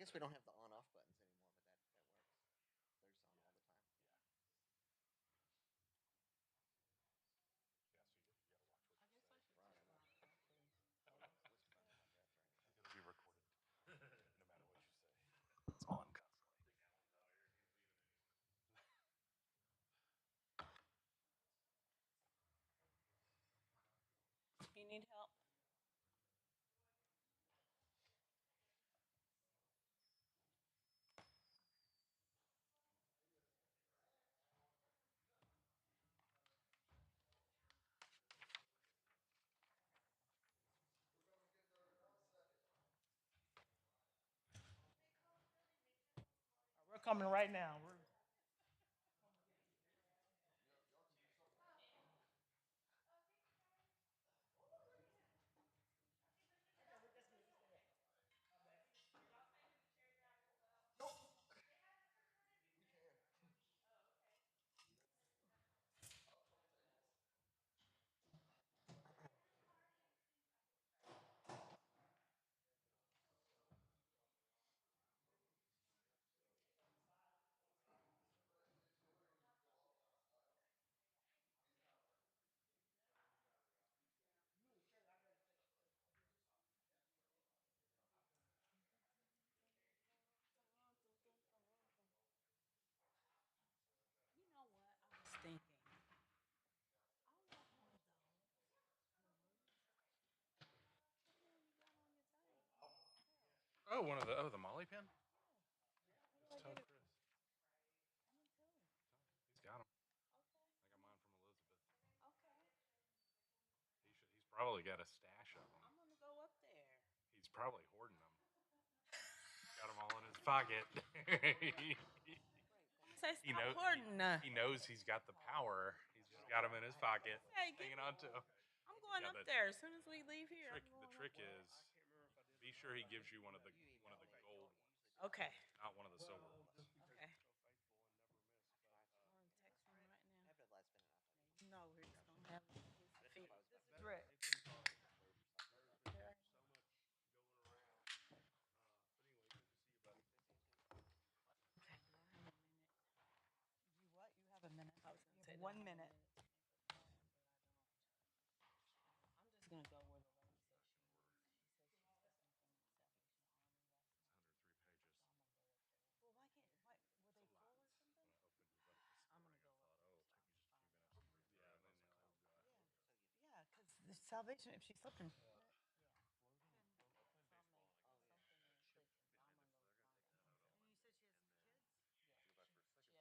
guess we don't have the on-off buttons anymore, but that works. There's on all the time. Right, I know. I was whispering in my breath right now. It'll be recorded, no matter what you say. It's on constantly. You need help? We're coming right now. You know what? I was thinking. I want one of those. What the hell you got on your thing? Oh, one of the Molly pen. How Just do I tell get it? Chris. I'm gonna tell him. He's got them. Okay. I got mine from Elizabeth. Okay. He's probably got a stash of them. I'm gonna go up there. He's probably hoarding them. Got them all in his pocket. Say he stop knows. hoarding. He knows he's got the power. He's just got them in his pocket, Hey, hanging on to. I'm going Yeah, up there as soon as we leave here. The trick is, be sure he gives you one of the gold ones, Okay. not one of the silver ones. Okay. I'm gonna text him right now. After the last minute, I'll tell you. No, we're just gonna have his feet. This is Rick. Okay. Do I have a minute? You what? You have a minute. I was gonna say You have 1 minute. I'm just gonna go where the lady said she was. She said she was listening from the Salvation Army last night. 103 pages. So I'm gonna go up there. Well, why can't? Why were they full or something? I'm gonna go up there. So I can find it. Yeah, and then Yeah, because the Salvation. If she slept in. Something ain't clicking. So I'm gonna go find it. And you said she has kids. She has 2 boys.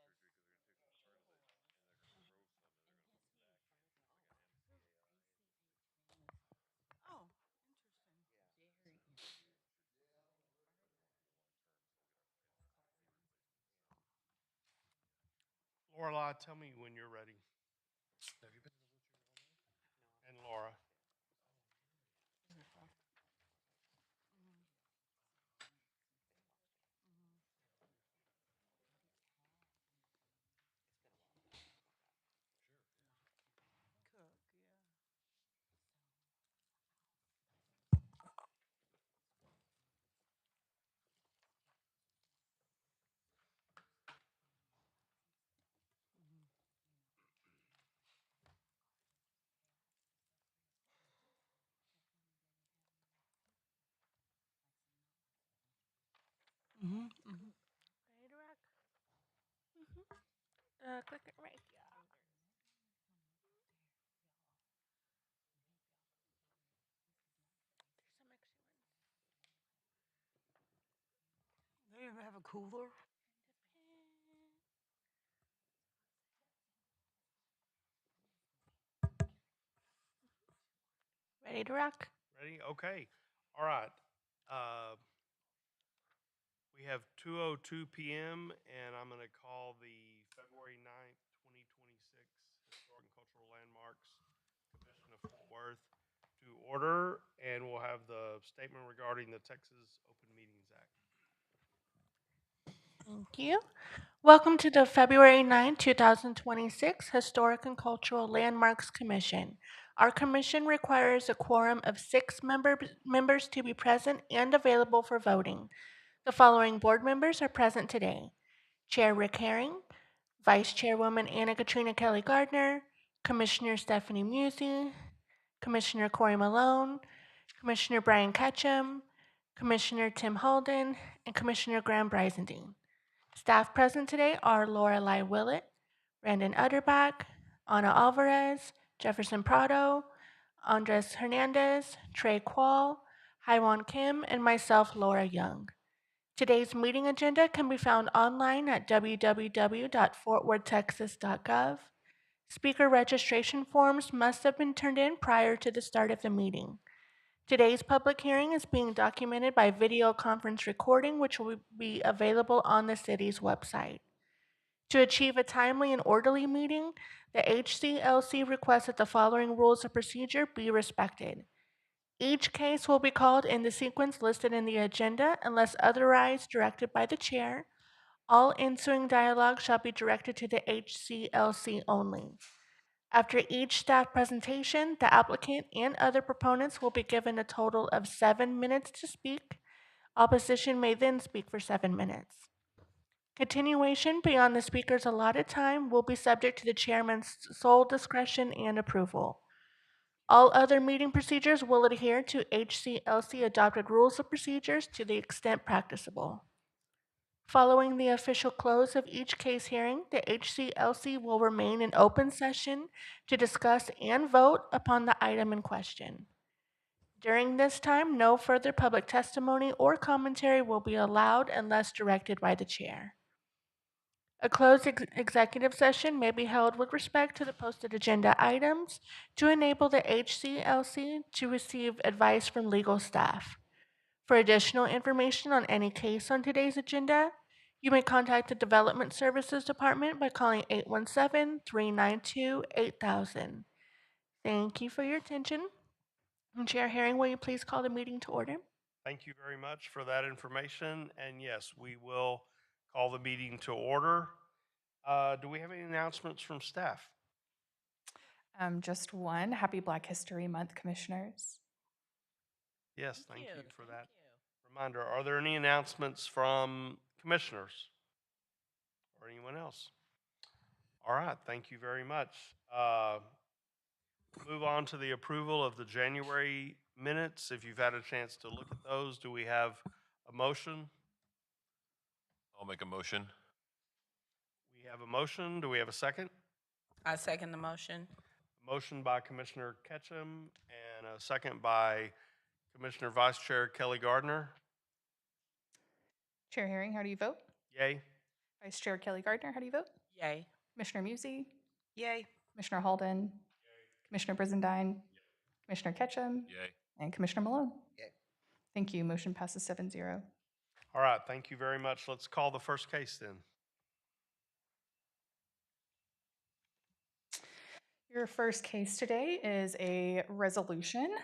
And guess who his birthday? ACH famous. Oh, interesting. Jerry. Lorelai, tell me when you're ready. have you been in the wheelchair all day? And Laura. Cook. Yeah. Mm-hmm. Ready to rock? Click it right here. There's some extra ones. They even have a cooler. And a pen. Ready to rock? Ready? Okay. All right. We have 2:02 p.m. and I'm going to call the February 9th, 2026 Historic and Cultural Landmarks Commission of Fort Worth to order, and we'll have the statement regarding the Texas Open Meetings Act. Thank you. Welcome to the February 9, 2026 Historic and Cultural Landmarks Commission. Our commission requires a quorum of 6 members to be present and available for voting. The following board members are present today: Chair Rick Herring, Vice Chairwoman Anna Katrina Kelly Gardner, Commissioner Stephanie Musey, Commissioner Corey Malone, Commissioner Brian Ketchum, Commissioner Tim Holden, and Commissioner Graham Brizendine. Staff present today are Lorelei Willett, Brandon Utterbach, Ana Alvarez, Jefferson Prado, Andres Hernandez, Trey Quall, Haiwan Kim, and myself, Laura Young. Today's meeting agenda can be found online at www.fortworthtexas.gov. Speaker registration forms must have been turned in prior to the start of the meeting. Today's public hearing is being documented by video conference recording, which will be available on the city's website. To achieve a timely and orderly meeting, the HCLC requests that the following rules of procedure be respected. Each case will be called in the sequence listed in the agenda unless otherwise directed by the chair. All ensuing dialogue shall be directed to the HCLC only. After each staff presentation, the applicant and other proponents will be given a total of 7 minutes to speak. Opposition may then speak for 7 minutes. Continuation beyond the speaker's allotted time will be subject to the chairman's sole discretion and approval. All other meeting procedures will adhere to HCLC adopted rules of procedures to the extent practicable. Following the official close of each case hearing, the HCLC will remain in open session to discuss and vote upon the item in question. During this time, no further public testimony or commentary will be allowed unless directed by the chair. A closed executive session may be held with respect to the posted agenda items to enable the HCLC to receive advice from legal staff. For additional information on any case on today's agenda, you may contact the Development Services Department by calling 817-392-8000. Thank you for your attention. And Chair Herring, will you please call the meeting to order? Thank you very much for that information. And yes, we will call the meeting to order. Do we have any announcements from staff? Just one. Happy Black History Month, Commissioners. Yes, thank you for that reminder. Are there any announcements from commissioners or anyone else? All right, thank you very much. Move on to the approval of the January minutes. If you've had a chance to look at those, do we have a motion? I'll make a motion. We have a motion. Do we have a second? I second the motion. Motion by Commissioner Ketchum and a second by Commissioner Vice Chair Kelly Gardner. Chair Herring, how do you vote? Yay. Vice Chair Kelly Gardner, how do you vote? Yay. Commissioner Musey? Yay. Commissioner Holden? Commissioner Brizendine? Commissioner Ketchum? Yay. And Commissioner Malone? Yay. Thank you. Motion passes 7-0. All right, thank you very much. Let's call the first case then. Your first case today is a resolution.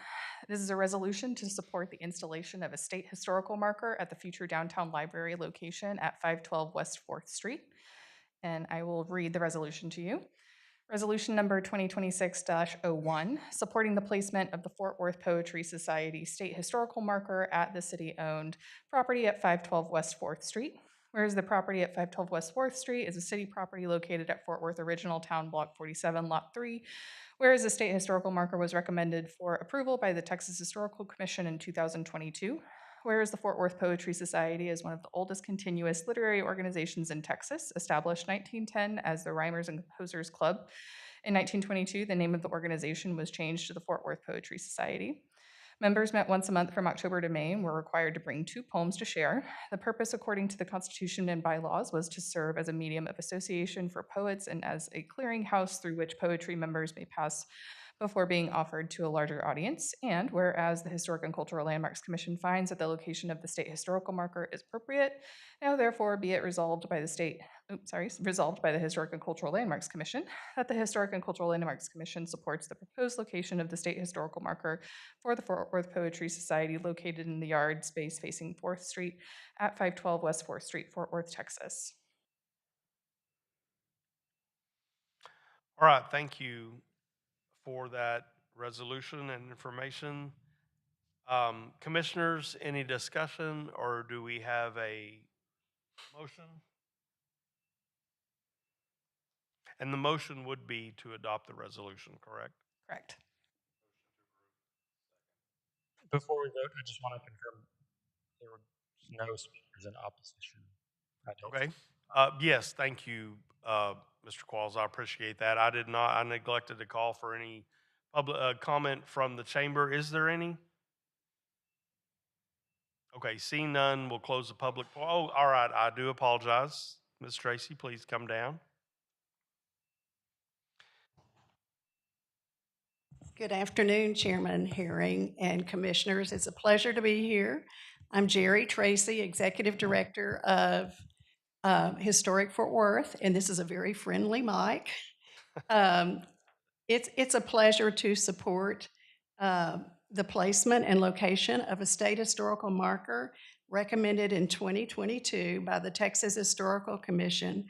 This is a resolution to support the installation of a state historical marker at the future downtown library location at 512 West 4th Street. And I will read the resolution to you. Resolution number 2026-01, supporting the placement of the Fort Worth Poetry Society State Historical Marker at the city-owned property at 512 West 4th Street. Whereas the property at 512 West 4th Street is a city property located at Fort Worth Original Town Block 47, Lot 3, whereas the state historical marker was recommended for approval by the Texas Historical Commission in 2022. Whereas the Fort Worth Poetry Society is one of the oldest continuous literary organizations in Texas, established 1910 as the Rhymers and Composers Club. In 1922, the name of the organization was changed to the Fort Worth Poetry Society. Members met once a month from October to May and were required to bring 2 poems to share. The purpose, according to the Constitution and bylaws, was to serve as a medium of association for poets and as a clearinghouse through which poetry members may pass before being offered to a larger audience. And whereas the Historic and Cultural Landmarks Commission finds that the location of the state historical marker is appropriate, now therefore be it resolved by the Historic and Cultural Landmarks Commission that the Historic and Cultural Landmarks Commission supports the proposed location of the state historical marker for the Fort Worth Poetry Society located in the yard space facing 4th Street at 512 West 4th Street, Fort Worth, Texas. All right, thank you for that resolution and information. Commissioners, any discussion, or do we have a motion? And the motion would be to adopt the resolution, correct? Correct. Before we vote, I just want to confirm there were no speakers in opposition. I don't Okay. Yes, thank you, Mr. Qualls. I appreciate that. I neglected to call for any public comment from the chamber. Is there any? Okay, seeing none, we'll close the public. Oh, all right. I do apologize. Ms. Tracy, please come down. Good afternoon, Chairman Herring and Commissioners. It's a pleasure to be here. I'm Jerry Tracy, Executive Director of Historic Fort Worth, and this is a very friendly mic. It's a pleasure to support the placement and location of a state historical marker recommended in 2022 by the Texas Historical Commission.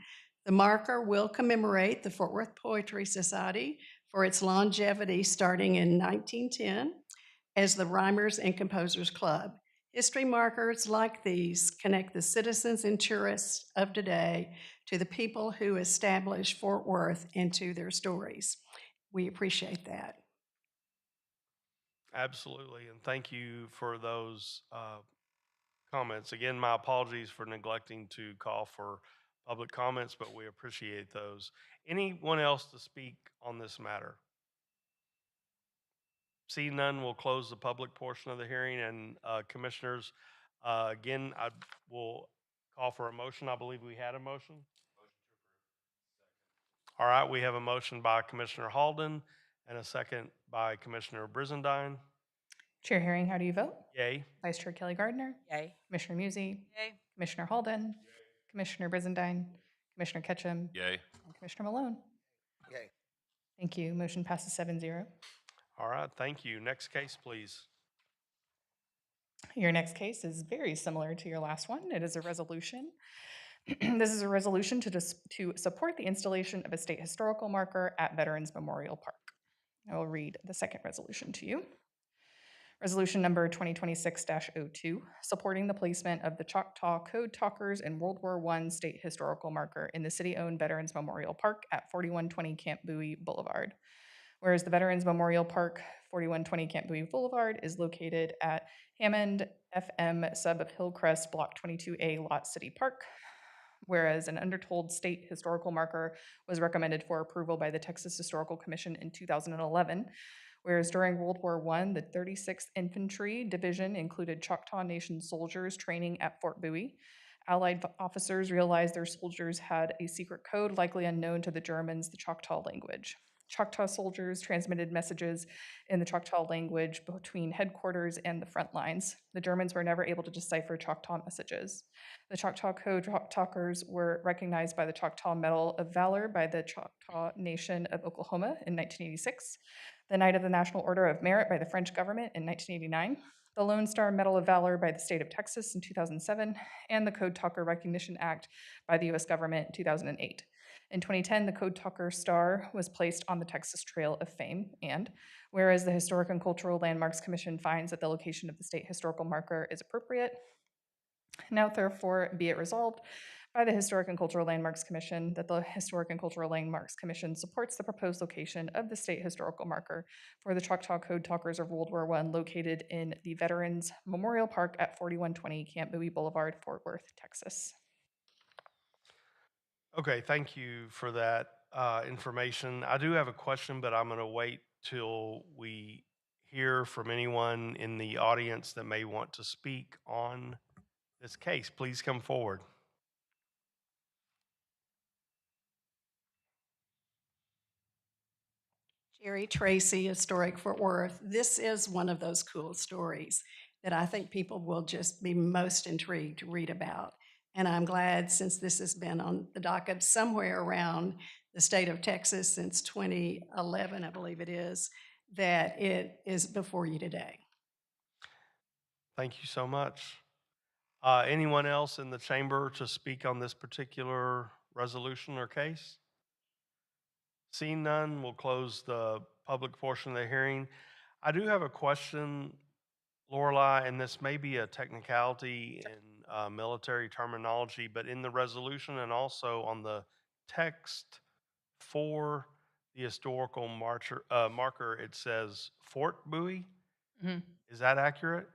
The marker will commemorate the Fort Worth Poetry Society for its longevity starting in 1910 as the Rhymers and Composers Club. History markers like these connect the citizens and tourists of today to the people who established Fort Worth and to their stories. We appreciate that. Absolutely, and thank you for those comments. Again, my apologies for neglecting to call for public comments, but we appreciate those. Anyone else to speak on this matter? Seeing none, we'll close the public portion of the hearing, and commissioners, again, I will call for a motion. I believe we had a motion. All right, we have a motion by Commissioner Halden and a second by Commissioner Brizendine. Chair Herring, how do you vote? Yay. Vice Chair Kelly Gardner, Yay. Commissioner Musey, Yay. Commissioner Halden, Commissioner Brizendine, Commissioner Ketchum, Yay. and Commissioner Malone. Yay. Thank you. Motion passes 7-0. All right, thank you. Next case, please. Your next case is very similar to your last one. It is a resolution. This is a resolution to support the installation of a state historical marker at Veterans Memorial Park. I will read the second resolution to you. Resolution number 2026-02, supporting the placement of the Choctaw Code Talkers and World War I state historical marker in the city-owned Veterans Memorial Park at 4120 Camp Bowie Boulevard. Whereas the Veterans Memorial Park, 4120 Camp Bowie Boulevard, is located at Hammond FM sub of Hillcrest Block 22A Lot City Park. Whereas an undertold state historical marker was recommended for approval by the Texas Historical Commission in 2011. Whereas during World War I, the 36th Infantry Division included Choctaw Nation soldiers training at Fort Bowie. Allied officers realized their soldiers had a secret code likely unknown to the Germans, the Choctaw language. Choctaw soldiers transmitted messages in the Choctaw language between headquarters and the front lines. The Germans were never able to decipher Choctaw messages. The Choctaw Code Talkers were recognized by the Choctaw Medal of Valor by the Choctaw Nation of Oklahoma in 1986, the Knight of the National Order of Merit by the French government in 1989, the Lone Star Medal of Valor by the state of Texas in 2007, and the Code Talker Recognition Act by the U.S. government in 2008. In 2010, the Code Talker Star was placed on the Texas Trail of Fame, and whereas the Historic and Cultural Landmarks Commission finds that the location of the state historical marker is appropriate, now therefore be it resolved by the Historic and Cultural Landmarks Commission that the Historic and Cultural Landmarks Commission supports the proposed location of the state historical marker for the Choctaw Code Talkers of World War I located in the Veterans Memorial Park at 4120 Camp Bowie Boulevard, Fort Worth, Texas. Okay, thank you for that information. I do have a question, but I'm going to wait till we hear from anyone in the audience that may want to speak on this case. Please come forward. Jerry Tracy, Historic Fort Worth. This is one of those cool stories that I think people will just be most intrigued to read about. And I'm glad, since this has been on the docket somewhere around the state of Texas since 2011, I believe it is, that it is before you today. Thank you so much. Anyone else in the chamber to speak on this particular resolution or case? Seeing none, we'll close the public portion of the hearing. I do have a question Lorelei, and this may be a technicality in military terminology, but in the resolution and also on the text for the historical marker, it says Fort Bowie. Mhm. Is that accurate?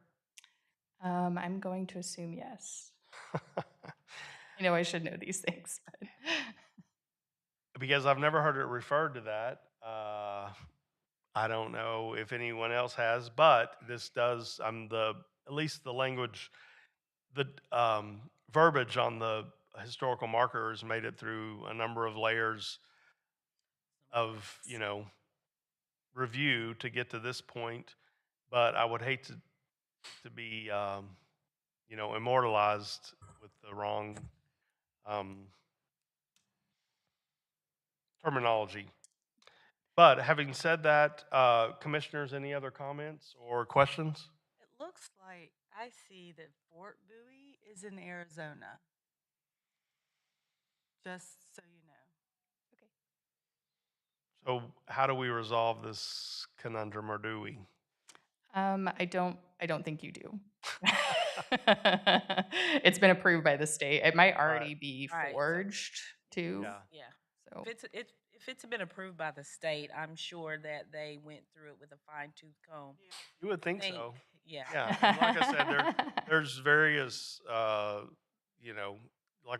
I'm going to assume yes. I know I should know these things, but Because I've never heard it referred to that. I don't know if anyone else has, but this does, at least the language, the verbiage on the historical markers made it through a number of layers of, review to get to this point. But I would hate to be, immortalized with the wrong terminology. But having said that, commissioners, any other comments or questions? It looks like I see that Fort Bowie is in Arizona. Just so you know. So how do we resolve this conundrum, or do we? I don't think you do. It's been approved by the state. It might already be Right. forged too. Yeah. Yeah. So If it's been approved by the state, I'm sure that they went through it with a fine tooth comb. You would think Think- so. Yeah. Yeah, and like I said, there's various, like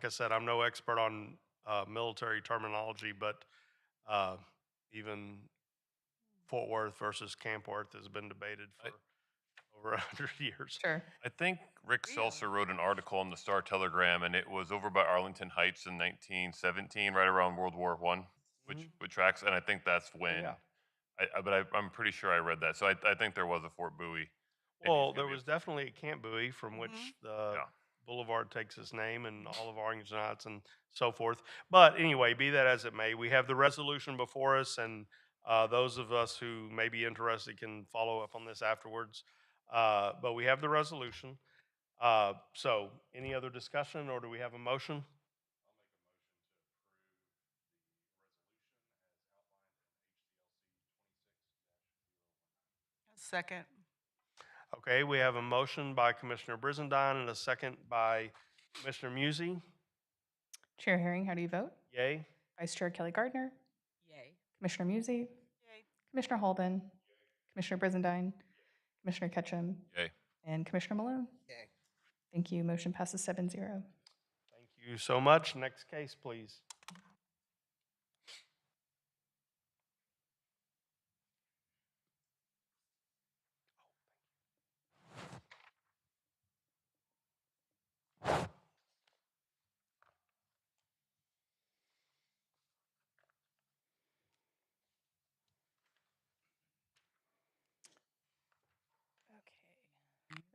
I said, I'm no expert on military terminology, but even Fort Worth versus Camp Worth has been debated for over 100 years. Sure. I think Rick Seltzer wrote an article in the Star Telegram, and it was over by Arlington Heights in 1917, right around World War I, which tracks, and I think that's when. Yeah. I'm pretty sure I read that. So I think there was a Fort Bowie. It Well, needs to there be- was definitely a Camp Bowie from which the Yeah. boulevard takes its name, and all of Orange Knots and so forth. But anyway, be that as it may, we have the resolution before us, and those of us who may be interested can follow up on this afterwards. But we have the resolution. So any other discussion, or do we have a motion? Second. Okay, we have a motion by Commissioner Brizendine and a second by Commissioner Musey. Chair Herring, how do you vote? Yay? Vice Chair Kelly Gardner, Yay. Commissioner Musey, Yay. Commissioner Holden, Commissioner Brizendine, Commissioner Ketchum, Yay. and Commissioner Malone. Yay. Thank you. Motion passes 7-0. Thank you so much. Next case, please.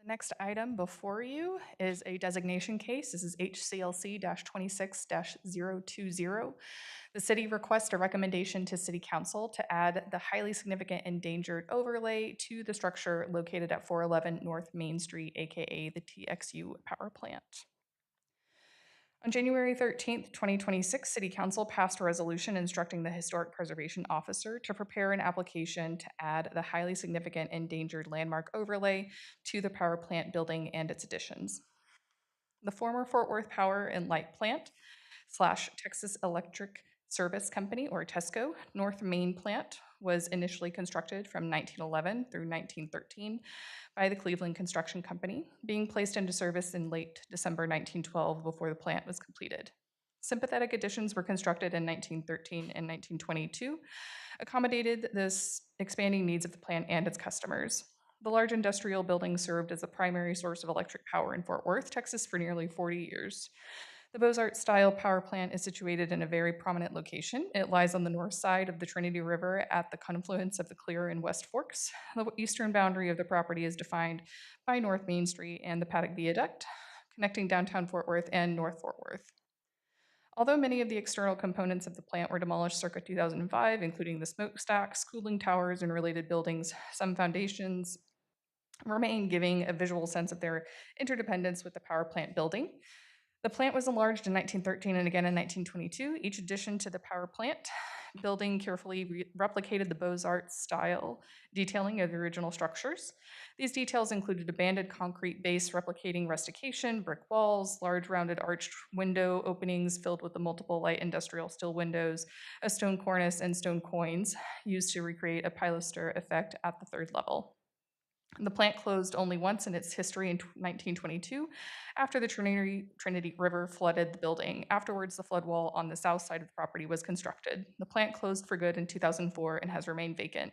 The next item before you is a designation case. This is HCLC-26-020. The city requests a recommendation to City Council to add the highly significant endangered overlay to the structure located at 411 North Main Street, aka the TXU power plant. On January 13th, 2026, City Council passed a resolution instructing the Historic Preservation Officer to prepare an application to add the highly significant endangered landmark overlay to the power plant building and its additions. The former Fort Worth Power and Light Plant / Texas Electric Service Company, or TESCO, North Main Plant was initially constructed from 1911 through 1913 by the Cleveland Construction Company, being placed into service in late December 1912 before the plant was completed. Sympathetic additions were constructed in 1913 and 1922, accommodated the expanding needs of the plant and its customers. The large industrial building served as the primary source of electric power in Fort Worth, Texas for nearly 40 years. The Beaux-Arts-style power plant is situated in a very prominent location. It lies on the north side of the Trinity River at the confluence of the Clear and West Forks. The eastern boundary of the property is defined by North Main Street and the Paddock Viaduct, connecting downtown Fort Worth and North Fort Worth. Although many of the external components of the plant were demolished circa 2005, including the smokestacks, cooling towers, and related buildings, some foundations remain, giving a visual sense of their interdependence with the power plant building. The plant was enlarged in 1913 and again in 1922, each addition to the power plant building carefully replicated the Beaux-Arts style detailing of the original structures. These details included a banded concrete base replicating rustication, brick walls, large rounded arched window openings filled with the multiple light industrial steel windows, a stone cornice, and stone coins used to recreate a pilaster effect at the third level. The plant closed only once in its history in 1922 after the Trinity River flooded the building. Afterwards, the flood wall on the south side of the property was constructed. The plant closed for good in 2004 and has remained vacant.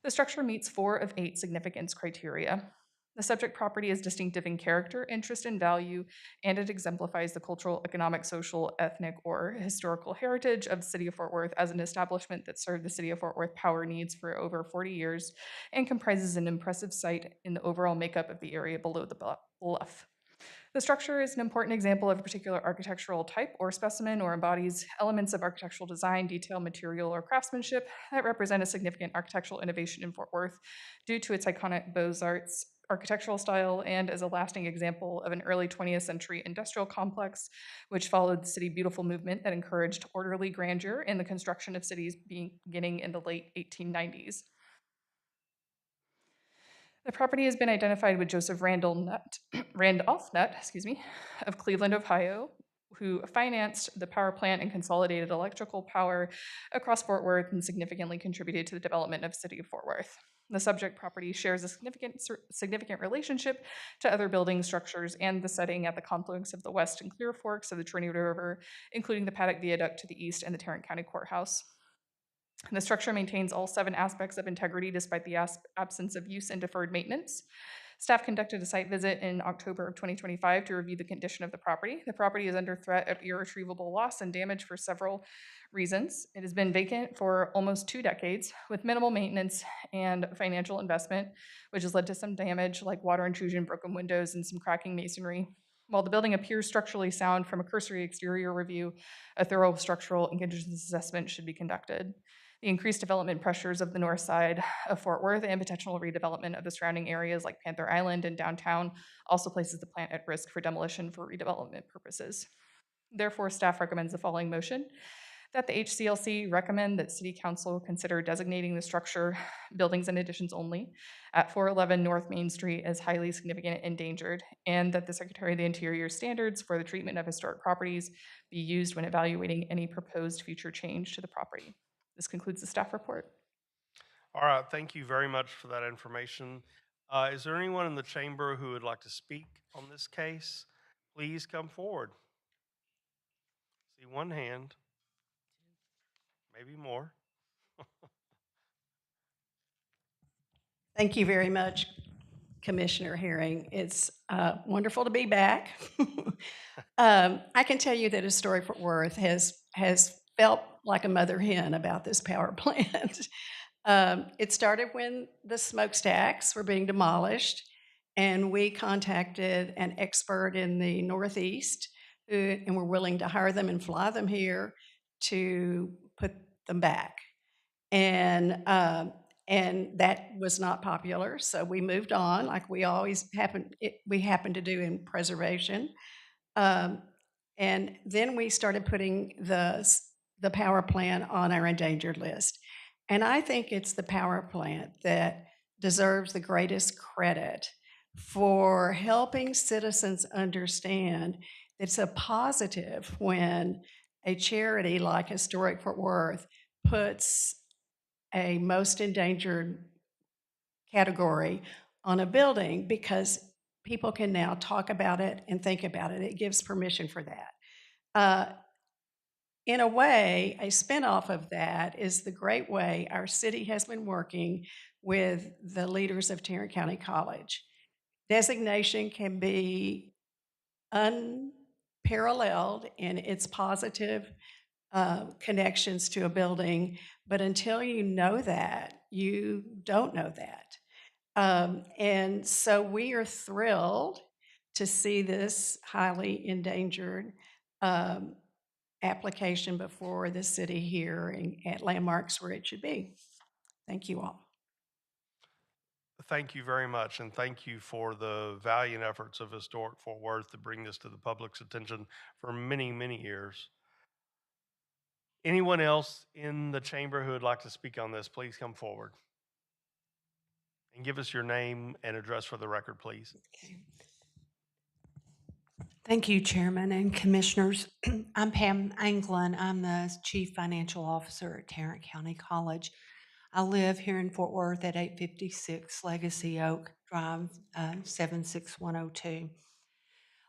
The structure meets 4 of 8 significance criteria. The subject property is distinctive in character, interest, and value, and it exemplifies the cultural, economic, social, ethnic, or historical heritage of the city of Fort Worth as an establishment that served the city of Fort Worth power needs for over 40 years and comprises an impressive site in the overall makeup of the area below the bluff. The structure is an important example of a particular architectural type or specimen or embodies elements of architectural design, detail, material, or craftsmanship that represent a significant architectural innovation in Fort Worth due to its iconic Beaux-Arts architectural style and as a lasting example of an early 20th century industrial complex which followed the City Beautiful movement that encouraged orderly grandeur in the construction of cities beginning in the late 1890s. The property has been identified with Joseph Randolph Nutt, of Cleveland, Ohio, who financed the power plant and consolidated electrical power across Fort Worth and significantly contributed to the development of the city of Fort Worth. The subject property shares a significant relationship to other building structures and the setting at the confluence of the west and Clear Forks of the Trinity River, including the Paddock Viaduct to the east and the Tarrant County Courthouse. The structure maintains all 7 aspects of integrity despite the absence of use and deferred maintenance. Staff conducted a site visit in October of 2025 to review the condition of the property. The property is under threat of irretrievable loss and damage for several reasons. It has been vacant for almost 2 decades with minimal maintenance and financial investment, which has led to some damage like water intrusion, broken windows, and some cracking masonry. While the building appears structurally sound from a cursory exterior review, a thorough structural and conditions assessment should be conducted. The increased development pressures of the north side of Fort Worth and potential redevelopment of the surrounding areas like Panther Island and downtown also places the plant at risk for demolition for redevelopment purposes. Therefore, staff recommends the following motion: that the HCLC recommend that City Council consider designating the structure, buildings and additions only, at 411 North Main Street as highly significant and endangered, and that the Secretary of the Interior standards for the treatment of historic properties be used when evaluating any proposed future change to the property. This concludes the staff report. All right, thank you very much for that information. Is there anyone in the chamber who would like to speak on this case? Please come forward. See one hand, maybe more. Thank you very much, Commissioner Herring. It's wonderful to be back. I can tell you that Historic Fort Worth has felt like a mother hen about this power plant. It started when the smokestacks were being demolished, and we contacted an expert in the Northeast and were willing to hire them and fly them here to put them back. And that was not popular, so we moved on, like we always happen to do in preservation. And then we started putting the power plant on our endangered list. And I think it's the power plant that deserves the greatest credit for helping citizens understand that it's a positive when a charity like Historic Fort Worth puts a most endangered category on a building, because people can now talk about it and think about it. It gives permission for that. In a way, a spinoff of that is the great way our city has been working with the leaders of Tarrant County College. Designation can be unparalleled in its positive connections to a building, but until you know that, you don't know that. And so we are thrilled to see this highly endangered application before the city here at Landmarks where it should be. Thank you all. Thank you very much, and thank you for the valiant efforts of Historic Fort Worth to bring this to the public's attention for many, many years. Anyone else in the chamber who would like to speak on this, please come forward. And give us your name and address for the record, please. Thank you, Chairman and Commissioners. I'm Pam Anglin. I'm the Chief Financial Officer at Tarrant County College. I live here in Fort Worth at 856 Legacy Oak Drive, 76102.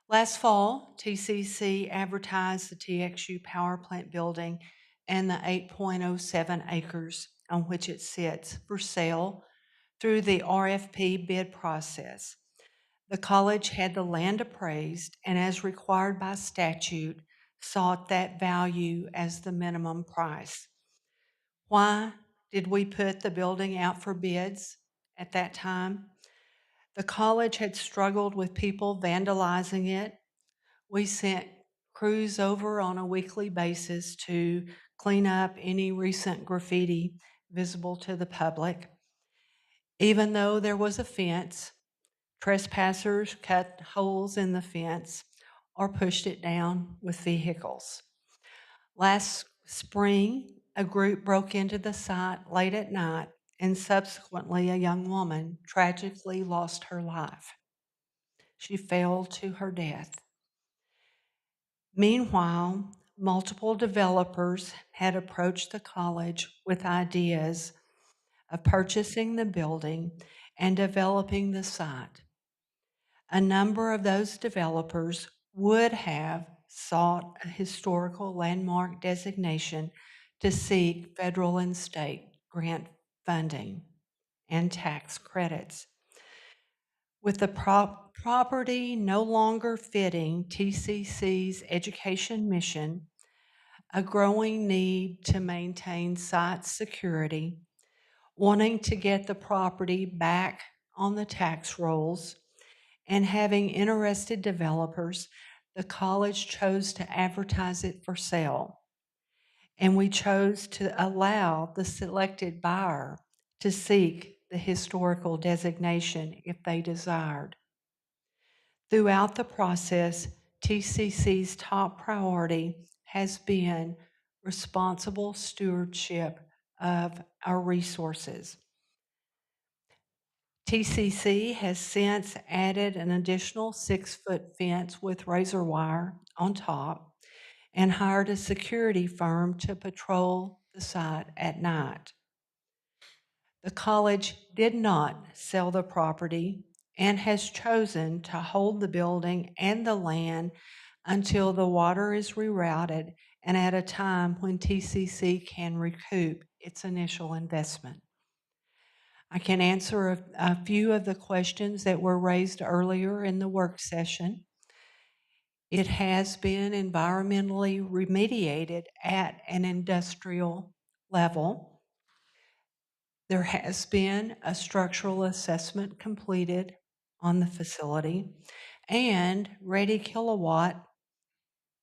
Last fall, TCC advertised the TXU power plant building and the 8.07 acres on which it sits for sale through the RFP bid process. The college had the land appraised and, as required by statute, sought that value as the minimum price. Why did we put the building out for bids at that time? The college had struggled with people vandalizing it. We sent crews over on a weekly basis to clean up any recent graffiti visible to the public. Even though there was a fence, trespassers cut holes in the fence or pushed it down with vehicles. Last spring, a group broke into the site late at night, and subsequently a young woman tragically lost her life. She fell to her death. Meanwhile, multiple developers had approached the college with ideas of purchasing the building and developing the site. A number of those developers would have sought a historical landmark designation to seek federal and state grant funding and tax credits. With the property no longer fitting TCC's education mission, a growing need to maintain site security, wanting to get the property back on the tax rolls, and having interested developers, the college chose to advertise it for sale. And we chose to allow the selected buyer to seek the historical designation if they desired. Throughout the process, TCC's top priority has been responsible stewardship of our resources. TCC has since added an additional 6-foot fence with razor wire on top and hired a security firm to patrol the site at night. The college did not sell the property and has chosen to hold the building and the land until the water is rerouted and at a time when TCC can recoup its initial investment. I can answer a few of the questions that were raised earlier in the work session. It has been environmentally remediated at an industrial level. There has been a structural assessment completed on the facility, and Ready Kilowatt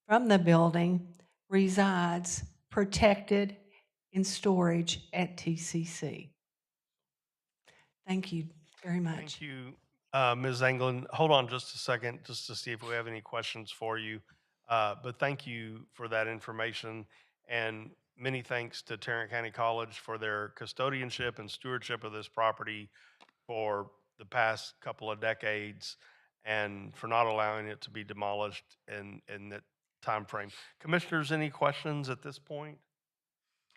from the building resides protected in storage at TCC. Thank you very much. Thank you, Ms. Anglin. Hold on just a second, just to see if we have any questions for you. But thank you for that information, and many thanks to Tarrant County College for their custodianship and stewardship of this property for the past couple of decades, and for not allowing it to be demolished in that time frame. Commissioners, any questions at this point?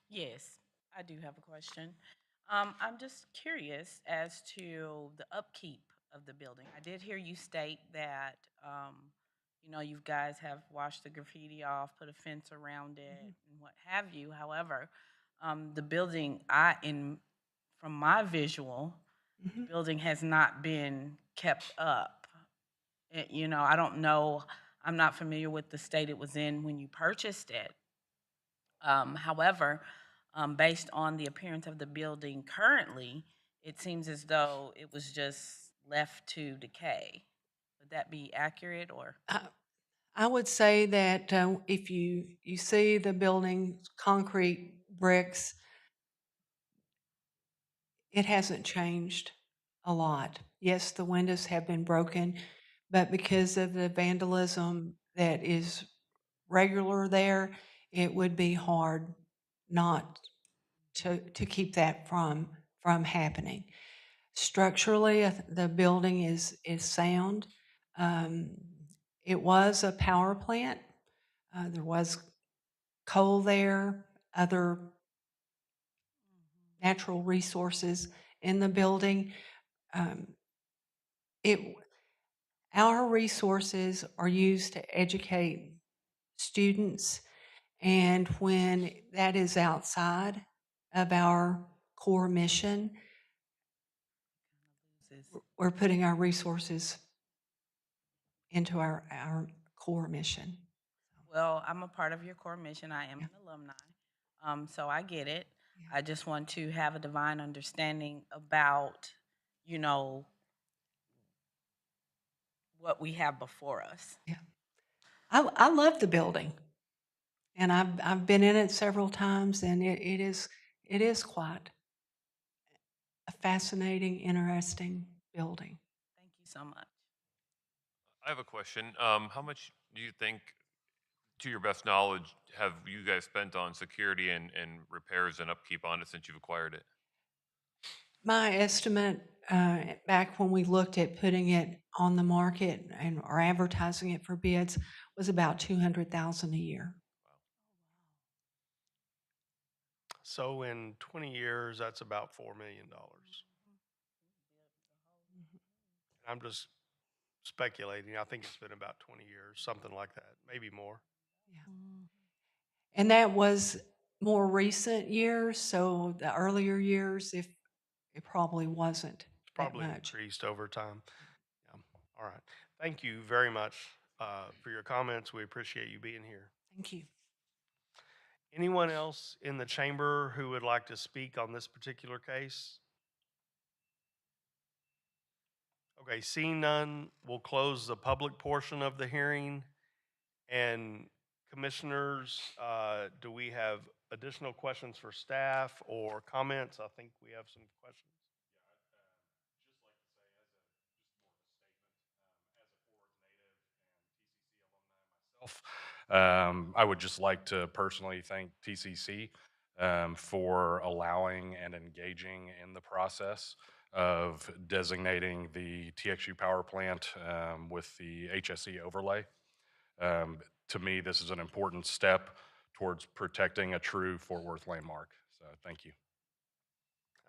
Yes, I do have a question. I'm just curious as to the upkeep of the building. I did hear you state that, you guys have washed the graffiti off, put a fence around it, and what have you. However, the building, from my visual, the building has not been kept up. I don't know. I'm not familiar with the state it was in when you purchased it. However, based on the appearance of the building currently, it seems as though it was just left to decay. Would that be accurate, or? I would say that if you see the building, concrete bricks, it hasn't changed a lot. Yes, the windows have been broken, but because of the vandalism that is regular there, it would be hard not to keep that from happening. Structurally, the building is sound. It was a power plant. There was coal there, other natural resources in the building. Um, our resources are used to educate students, and when that is outside of our core mission, we're putting our resources into our core mission. Well, I'm a part of your core mission. I am an alumni, so I get it. I just want to have a divine understanding about, you know, what we have before us. Yeah. I love the building, and I've been in it several times, and it is quite a fascinating, interesting building. Thank you so much. I have a question. How much do you think, to your best knowledge, have you guys spent on security and repairs and upkeep on it since you've acquired it? My estimate back when we looked at putting it on the market and or advertising it for bids was about $200,000 a year. So in 20 years, that's about $4 million. I'm just speculating. I think it's been about 20 years, something like that, maybe more. And that was more recent years, so the earlier years, if it probably wasn't It's that probably much. increased over time. Yeah. All right. Thank you very much for your comments. We appreciate you being here. Thank you. Anyone else in the chamber who would like to speak on this particular case? Okay, seeing none, we'll close the public portion of the hearing. And commissioners, do we have additional questions for staff or comments? I think we have some questions. I would just like to personally thank TCC for allowing and engaging in the process of designating the TXU power plant with the HSE overlay. To me, this is an important step towards protecting a true Fort Worth landmark. So thank you.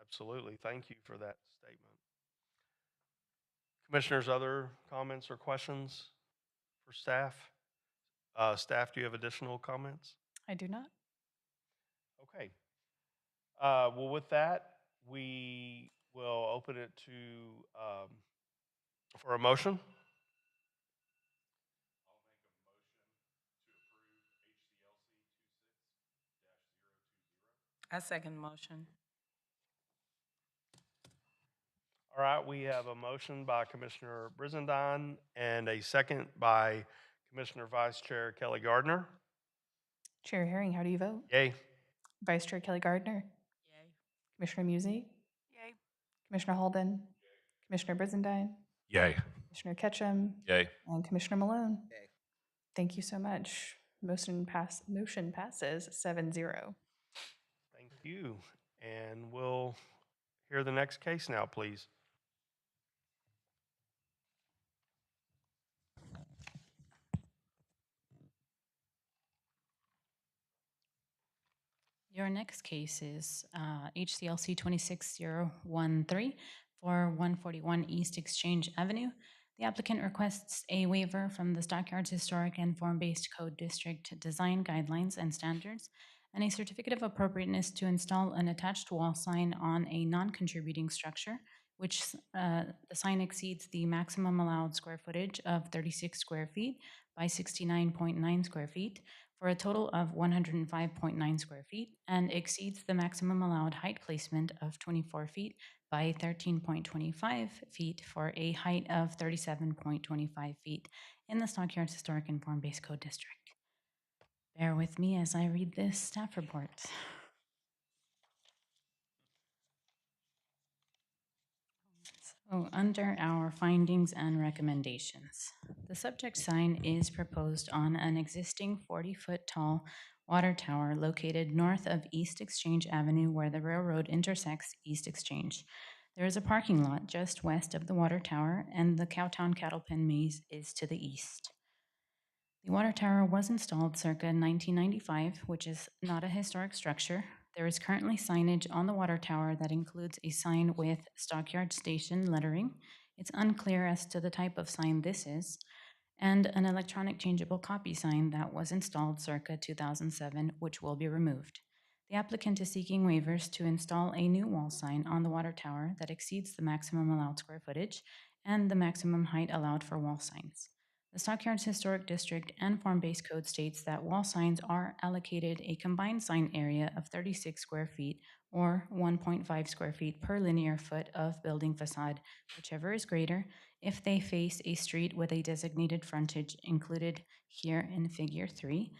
Absolutely. Thank you for that statement. Commissioners, other comments or questions for staff? Staff, do you have additional comments? I do not. Okay. Well, with that, we will open it to for a motion. I second the motion. All right, we have a motion by Commissioner Brizendine and a second by Commissioner Vice Chair Kelly Gardner. Chair Herring, how do you vote? Yay. Vice Chair Kelly Gardner? Yay. Commissioner Musey? Yay. Commissioner Holden? Commissioner Brizendine? Yay. Commissioner Ketchum? Yay. And Commissioner Malone? Yay. Thank you so much. Motion passes 7-0. Thank you. And we'll hear the next case now, please. Your next case is HCLC 26013 for 141 East Exchange Avenue. The applicant requests a waiver from the Stockyards Historic and Form-Based Code District Design Guidelines and Standards and a certificate of appropriateness to install an attached wall sign on a non-contributing structure, which the sign exceeds the maximum allowed square footage of 36 square feet by 69.9 square feet, for a total of 105.9 square feet, and exceeds the maximum allowed height placement of 24 feet by 13.25 feet for a height of 37.25 feet in the Stockyards Historic and Form-Based Code District. Bear with me as I read this staff report. So, under our findings and recommendations, the subject sign is proposed on an existing 40-foot tall water tower located north of East Exchange Avenue where the railroad intersects East Exchange. There is a parking lot just west of the water tower, and the Cowtown Cattle Pen Maze is to the east. The water tower was installed circa 1995, which is not a historic structure. There is currently signage on the water tower that includes a sign with Stockyard Station lettering. It's unclear as to the type of sign this is, and an electronic changeable copy sign that was installed circa 2007, which will be removed. The applicant is seeking waivers to install a new wall sign on the water tower that exceeds the maximum allowed square footage and the maximum height allowed for wall signs. The Stockyards Historic District and Form-Based Code states that wall signs are allocated a combined sign area of 36 square feet or 1.5 square feet per linear foot of building facade, whichever is greater, if they face a street with a designated frontage included here in Figure 3.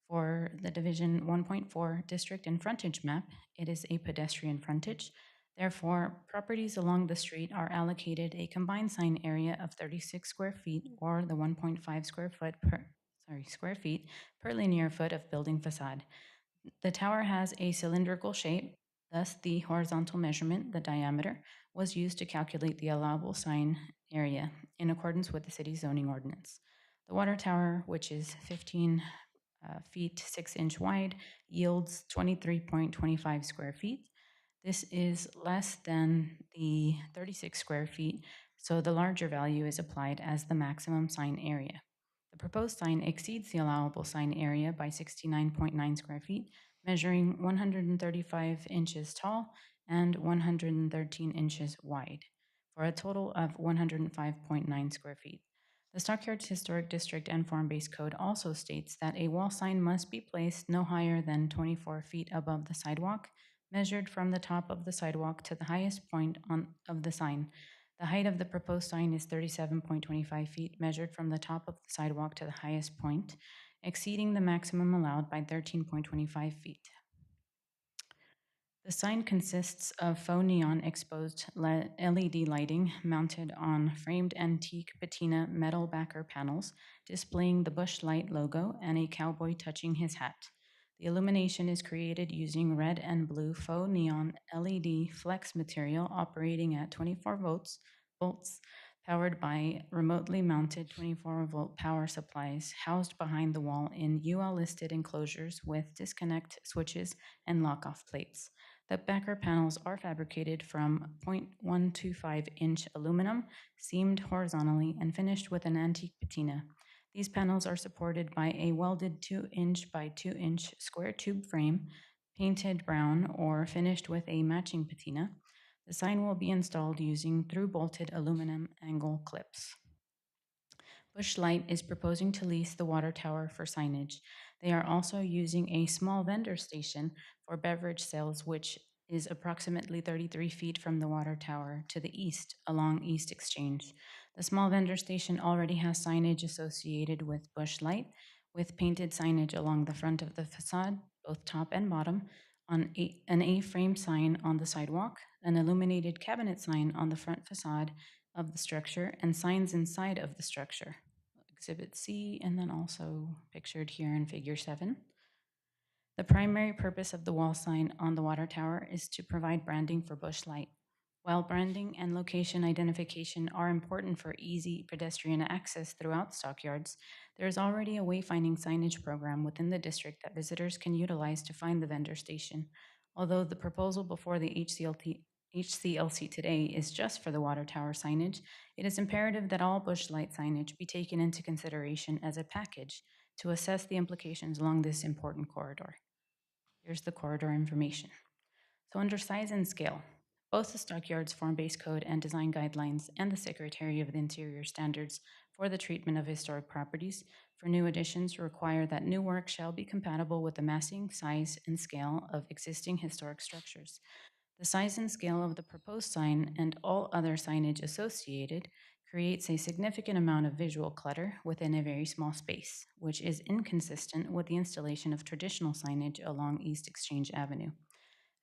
For the Division 1.4 District and Frontage Map, it is a pedestrian frontage. Therefore, properties along the street are allocated a combined sign area of 36 square feet or the 1.5 square feet per linear foot of building facade. The tower has a cylindrical shape, thus the horizontal measurement, the diameter, was used to calculate the allowable sign area in accordance with the city zoning ordinance. The water tower, which is 15 feet 6 inch wide, yields 23.25 square feet. This is less than the 36 square feet, so the larger value is applied as the maximum sign area. The proposed sign exceeds the allowable sign area by 69.9 square feet, measuring 135 inches tall and 113 inches wide, for a total of 105.9 square feet. The Stockyards Historic District and Form-Based Code also states that a wall sign must be placed no higher than 24 feet above the sidewalk, measured from the top of the sidewalk to the highest point of the sign. The height of the proposed sign is 37.25 feet, measured from the top of the sidewalk to the highest point, exceeding the maximum allowed by 13.25 feet. The sign consists of faux neon exposed LED lighting mounted on framed antique patina metal backer panels, displaying the Busch Light logo and a cowboy touching his hat. The illumination is created using red and blue faux neon LED flex material operating at 24 volts, powered by remotely mounted 24-volt power supplies housed behind the wall in UL-listed enclosures with disconnect switches and lock-off plates. The backer panels are fabricated from 0.125-inch aluminum, seamed horizontally, and finished with an antique patina. These panels are supported by a welded 2-inch by 2-inch square tube frame, painted brown or finished with a matching patina. The sign will be installed using through-bolted aluminum angle clips. Busch Light is proposing to lease the water tower for signage. They are also using a small vendor station for beverage sales, which is approximately 33 feet from the water tower to the east along East Exchange. The small vendor station already has signage associated with Busch Light, with painted signage along the front of the facade, both top and bottom, on an A-frame sign on the sidewalk, an illuminated cabinet sign on the front facade of the structure, and signs inside of the structure. Exhibit C, and then also pictured here in Figure 7. The primary purpose of the wall sign on the water tower is to provide branding for Busch Light. While branding and location identification are important for easy pedestrian access throughout Stockyards, there is already a wayfinding signage program within the district that visitors can utilize to find the vendor station. Although the proposal before the HCLC today is just for the water tower signage, it is imperative that all Busch Light signage be taken into consideration as a package to assess the implications along this important corridor. Here's the corridor information. So under size and scale, both the Stockyards Form-Based Code and Design Guidelines and the Secretary of the Interior Standards for the treatment of historic properties for new additions require that new work shall be compatible with the massing, size, and scale of existing historic structures. The size and scale of the proposed sign and all other signage associated creates a significant amount of visual clutter within a very small space, which is inconsistent with the installation of traditional signage along East Exchange Avenue.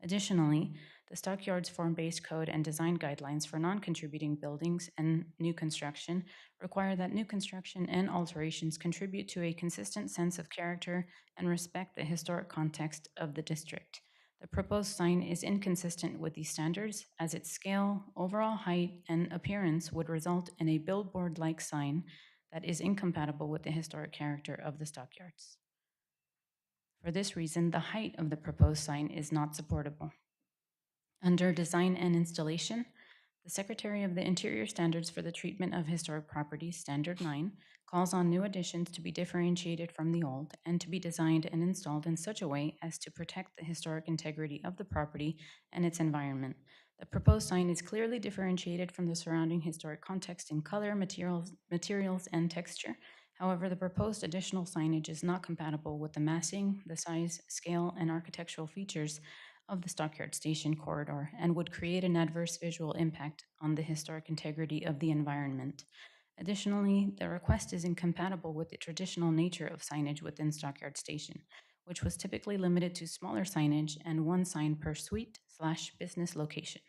Additionally, The Stockyards Form-Based Code and Design Guidelines for Non-Contributing Buildings and New Construction require that new construction and alterations contribute to a consistent sense of character and respect the historic context of the district. The proposed sign is inconsistent with these standards, as its scale, overall height, and appearance would result in a billboard-like sign that is incompatible with the historic character of the stockyards. For this reason, the height of the proposed sign is not supportable. Under Design and Installation, the Secretary of the Interior Standards for the Treatment of Historic Properties, Standard 9, calls on new additions to be differentiated from the old and to be designed and installed in such a way as to protect the historic integrity of the property and its environment. The proposed sign is clearly differentiated from the surrounding historic context in color, materials, and texture. However, the proposed additional signage is not compatible with the massing, the size, scale, and architectural features of the Stockyard Station corridor and would create an adverse visual impact on the historic integrity of the environment. Additionally, the request is incompatible with the traditional nature of signage within Stockyard Station, which was typically limited to smaller signage and one sign per suite/business location.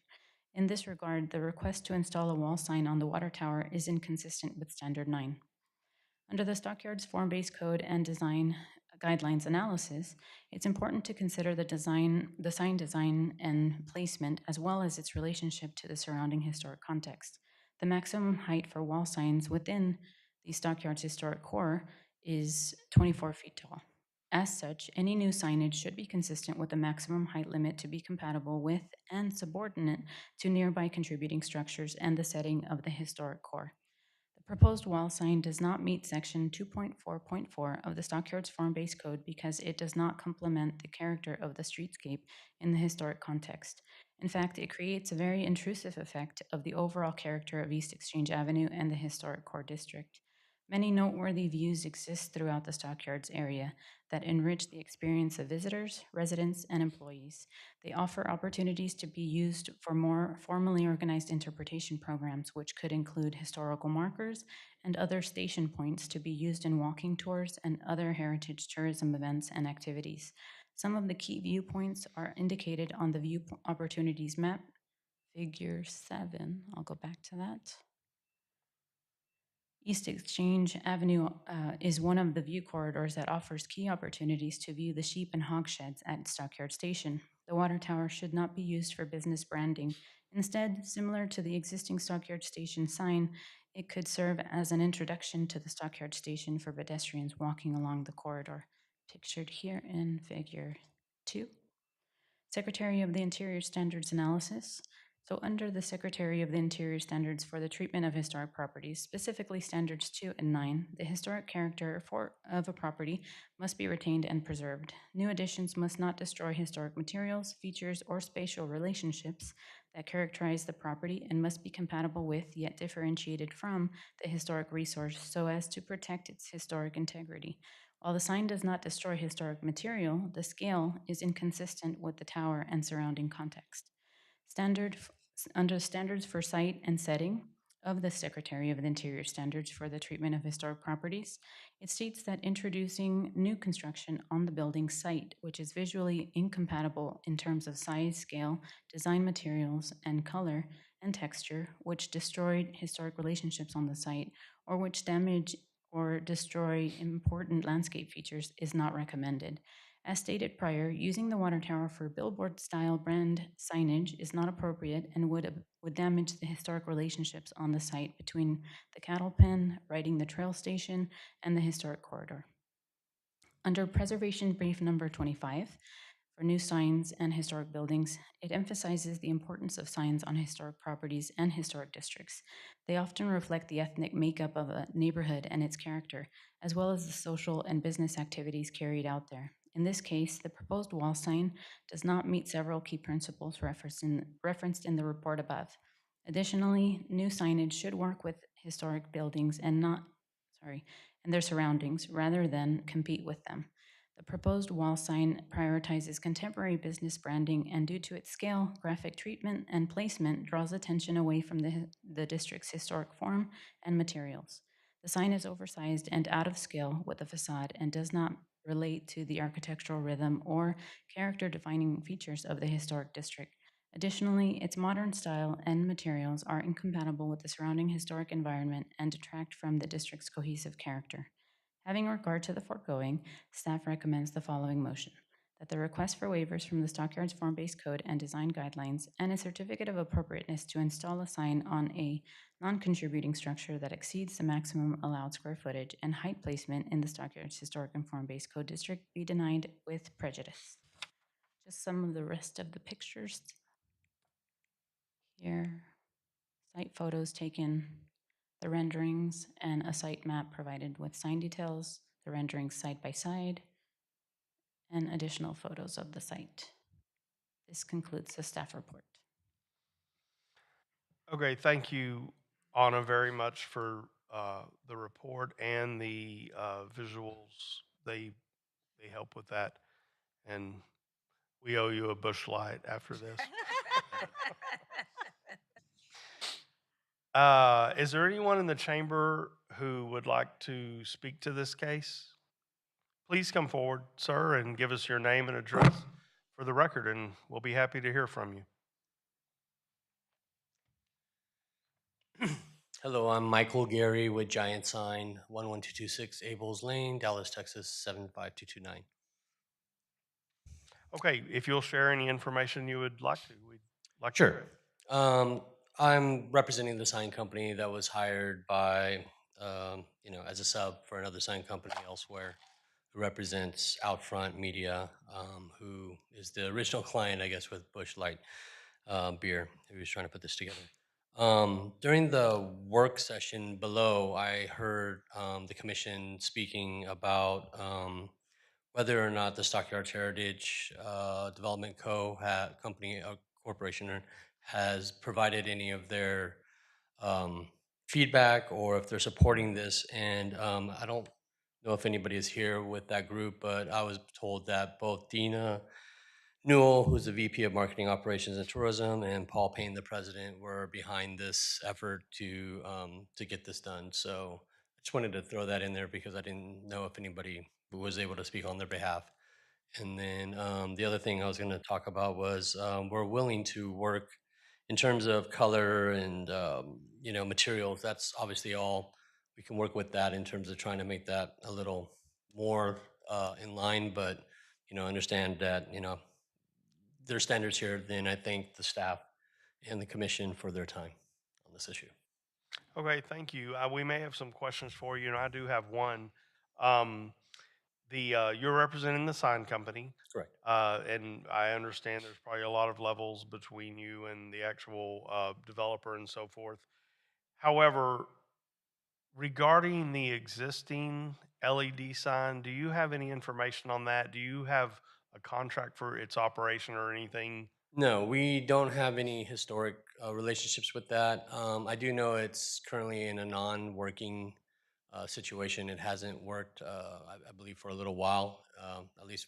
In this regard, the request to install a wall sign on the water tower is inconsistent with Standard 9. Under the Stockyards Form-Based Code and Design Guidelines analysis, it's important to consider the sign design and placement, as well as its relationship to the surrounding historic context. The maximum height for wall signs within the Stockyards historic core is 24 feet tall. As such, any new signage should be consistent with the maximum height limit to be compatible with and subordinate to nearby contributing structures and the setting of the historic core. The proposed wall sign does not meet Section 2.4.4 of the Stockyards Form-Based Code because it does not complement the character of the streetscape in the historic context. In fact, it creates a very intrusive effect of the overall character of East Exchange Avenue and the historic core district. Many noteworthy views exist throughout the Stockyards area that enrich the experience of visitors, residents, and employees. They offer opportunities to be used for more formally organized interpretation programs, which could include historical markers and other station points to be used in walking tours and other heritage tourism events and activities. Some of the key viewpoints are indicated on the View Opportunities Map, Figure 7. I'll go back to that. East Exchange Avenue is one of the view corridors that offers key opportunities to view the sheep and hog sheds at Stockyard Station. The water tower should not be used for business branding. Instead, similar to the existing Stockyard Station sign, it could serve as an introduction to the Stockyard Station for pedestrians walking along the corridor, pictured here in Figure 2. Secretary of the Interior Standards Analysis. So under the Secretary of the Interior Standards for the Treatment of Historic Properties, specifically Standards 2 and 9, the historic character of a property must be retained and preserved. New additions must not destroy historic materials, features, or spatial relationships that characterize the property and must be compatible with, yet differentiated from, the historic resource so as to protect its historic integrity. While the sign does not destroy historic material, the scale is inconsistent with the tower and surrounding context. Under Standards for Site and Setting of the Secretary of the Interior Standards for the Treatment of Historic Properties, it states that introducing new construction on the building site, which is visually incompatible in terms of size, scale, design materials, and color and texture, which destroyed historic relationships on the site, or which damage or destroy important landscape features, is not recommended. As stated prior, using the water tower for billboard-style brand signage is not appropriate and would damage the historic relationships on the site between the cattle pen, riding the trail station, and the historic corridor. Under Preservation Brief Number 25, for new signs and historic buildings, it emphasizes the importance of signs on historic properties and historic districts. They often reflect the ethnic makeup of a neighborhood and its character, as well as the social and business activities carried out there. In this case, the proposed wall sign does not meet several key principles referenced in the report above. Additionally, new signage should work with historic buildings and their surroundings rather than compete with them. The proposed wall sign prioritizes contemporary business branding and, due to its scale, graphic treatment, and placement, draws attention away from the district's historic form and materials. The sign is oversized and out of scale with the facade and does not relate to the architectural rhythm or character-defining features of the historic district. Additionally, its modern style and materials are incompatible with the surrounding historic environment and detract from the district's cohesive character. Having regard to the foregoing, staff recommends the following motion: that the request for waivers from the Stockyards Form-Based Code and Design Guidelines and a certificate of appropriateness to install a sign on a non-contributing structure that exceeds the maximum allowed square footage and height placement in the Stockyards Historic and Form-Based Code District be denied with prejudice. Just some of the rest of the pictures here. Site photos taken, the renderings, and a site map provided with sign details, the renderings side by side, and additional photos of the site. This concludes the staff report. Okay, thank you, Anna, very much for the report and the visuals. They help with that, and we owe you a bush light after this. Is there anyone in the chamber who would like to speak to this case? Please come forward, sir, and give us your name and address for the record, and we'll be happy to hear from you. Hello, I'm Michael Gary with Giant Sign, 11226 Abels Lane, Dallas, Texas, 75229. Okay, if you'll share any information you would like to, we'd like to Sure. hear it. I'm representing the sign company that was hired by, as a sub for another sign company elsewhere, who represents Outfront Media, who is the original client, I guess, with Busch Light beer, who was trying to put this together. During the work session below, I heard the commission speaking about whether or not the Stockyards Heritage Development Company corporation has provided any of their feedback or if they're supporting this. And I don't know if anybody is here with that group, but I was told that both Dina Newell, who's the VP of Marketing Operations and Tourism, and Paul Payne, the president, were behind this effort to get this done. So I just wanted to throw that in there because I didn't know if anybody was able to speak on their behalf. And then the other thing I was going to talk about was we're willing to work in terms of color and materials. That's obviously all we can work with that in terms of trying to make that a little more in line. But understand that there's standards here. Then I thank the staff and the commission for their time on this issue. Okay, thank you. We may have some questions for you, and I do have one. You're representing the sign company. Correct. And I understand there's probably a lot of levels between you and the actual developer and so forth. However, regarding the existing LED sign, do you have any information on that? Do you have a contract for its operation or anything? No, we don't have any historic relationships with that. I do know it's currently in a non-working situation. It hasn't worked, I believe, for a little while, at least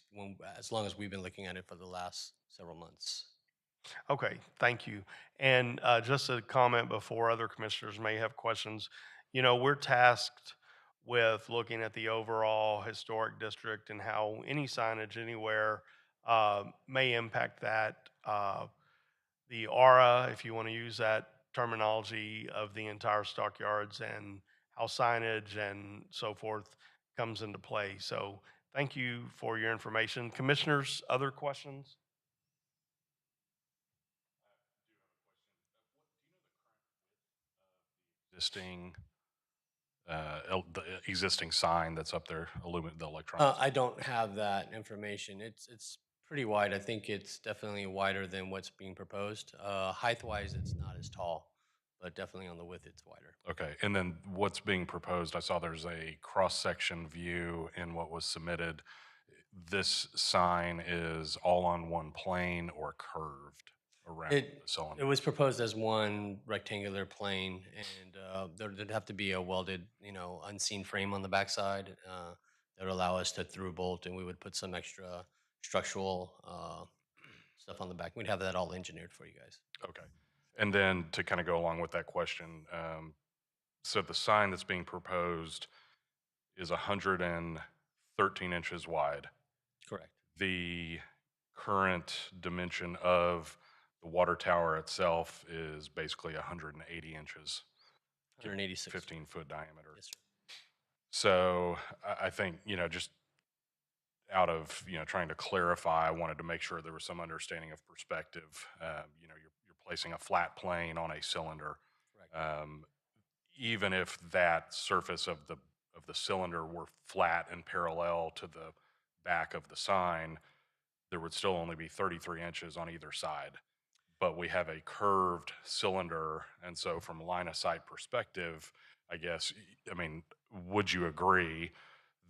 as long as we've been looking at it for the last several months. Okay, thank you. And just a comment before other commissioners may have questions. We're tasked with looking at the overall historic district and how any signage anywhere may impact that. The aura, if you want to use that terminology, of the entire Stockyards and how signage and so forth comes into play. So thank you for your information. Commissioners, other questions? The existing sign that's up there, the electronic. I don't have that information. It's pretty wide. I think it's definitely wider than what's being proposed. Height-wise, it's not as tall, but definitely on the width, it's wider. Okay, and then what's being proposed, I saw there's a cross-section view in what was submitted. This sign is all on one plane or curved around the cylinder? It was proposed as one rectangular plane, and there'd have to be a welded, unseen frame on the backside that would allow us to through bolt, and we would put some extra structural stuff on the back. We'd have that all engineered for you guys. Okay. And then to kind of go along with that question, so the sign that's being proposed is 113 inches wide. Correct. The current dimension of The water tower itself is basically 180 inches, 186. 15-foot diameter. Yes, sir. So I think, just out of, trying to clarify, I wanted to make sure there was some understanding of perspective. You're placing a flat plane on a cylinder. Correct. Even if that surface of the cylinder were flat and parallel to the back of the sign, there would still only be 33 inches on either side. But we have a curved cylinder, and so from a line of sight perspective, I guess, would you agree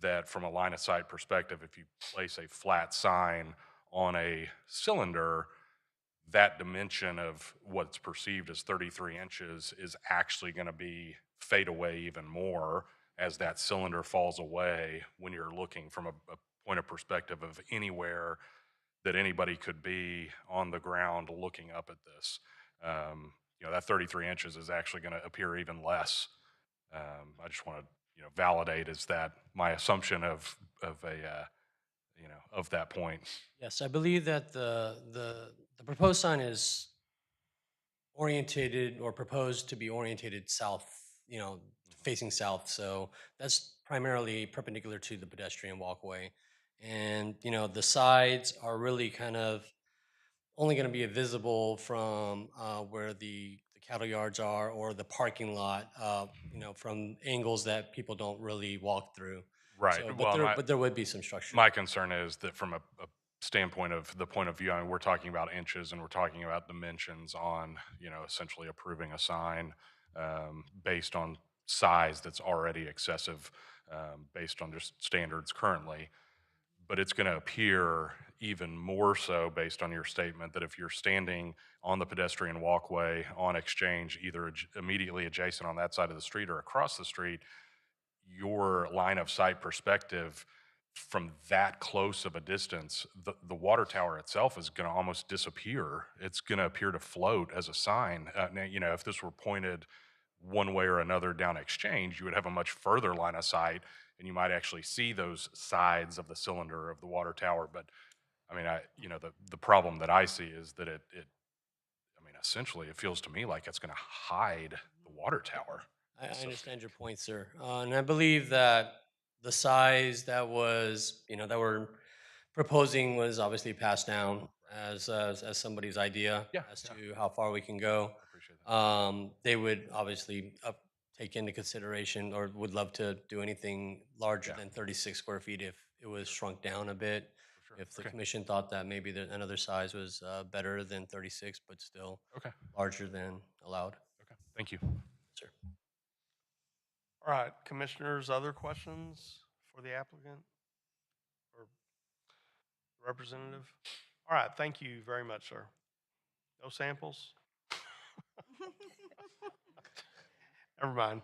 that from a line of sight perspective, if you place a flat sign on a cylinder, that dimension of what's perceived as 33 inches is actually going to fade away even more as that cylinder falls away when you're looking from a point of perspective of anywhere that anybody could be on the ground looking up at this. That 33 inches is actually going to appear even less. I just want to, validate, is that my assumption of that point? Yes, I believe that the proposed sign is orientated or proposed to be orientated south, facing south. So that's primarily perpendicular to the pedestrian walkway. And, the sides are really kind of only going to be visible from where the cattle yards are or the parking lot, from angles that people don't really walk through. Right. So, Well, but there would be some structure. my concern is that from a standpoint of the point of view, we're talking about inches and we're talking about dimensions on, essentially approving a sign based on size that's already excessive based on just standards currently. But it's going to appear even more so based on your statement that if you're standing on the pedestrian walkway on Exchange, either immediately adjacent on that side of the street or across the street, your line of sight perspective from that close of a distance, the water tower itself is going to almost disappear. It's going to appear to float as a sign. Now, if this were pointed one way or another down Exchange, you would have a much further line of sight, and you might actually see those sides of the cylinder of the water tower. But the problem that I see is that essentially it feels to me like it's going to hide the water tower. I understand your point, sir. And I believe that the size that was, that we're proposing was obviously passed down as somebody's idea as to how far we can go. Appreciate that. They would obviously take into consideration or would love to do anything larger than 36 square feet if it was shrunk down a bit. If the commission thought that maybe another size was better than 36, but still larger than allowed. Okay, thank you. Sir. All right, commissioners, other questions for the applicant or representative? All right, thank you very much, sir. No samples? Never mind.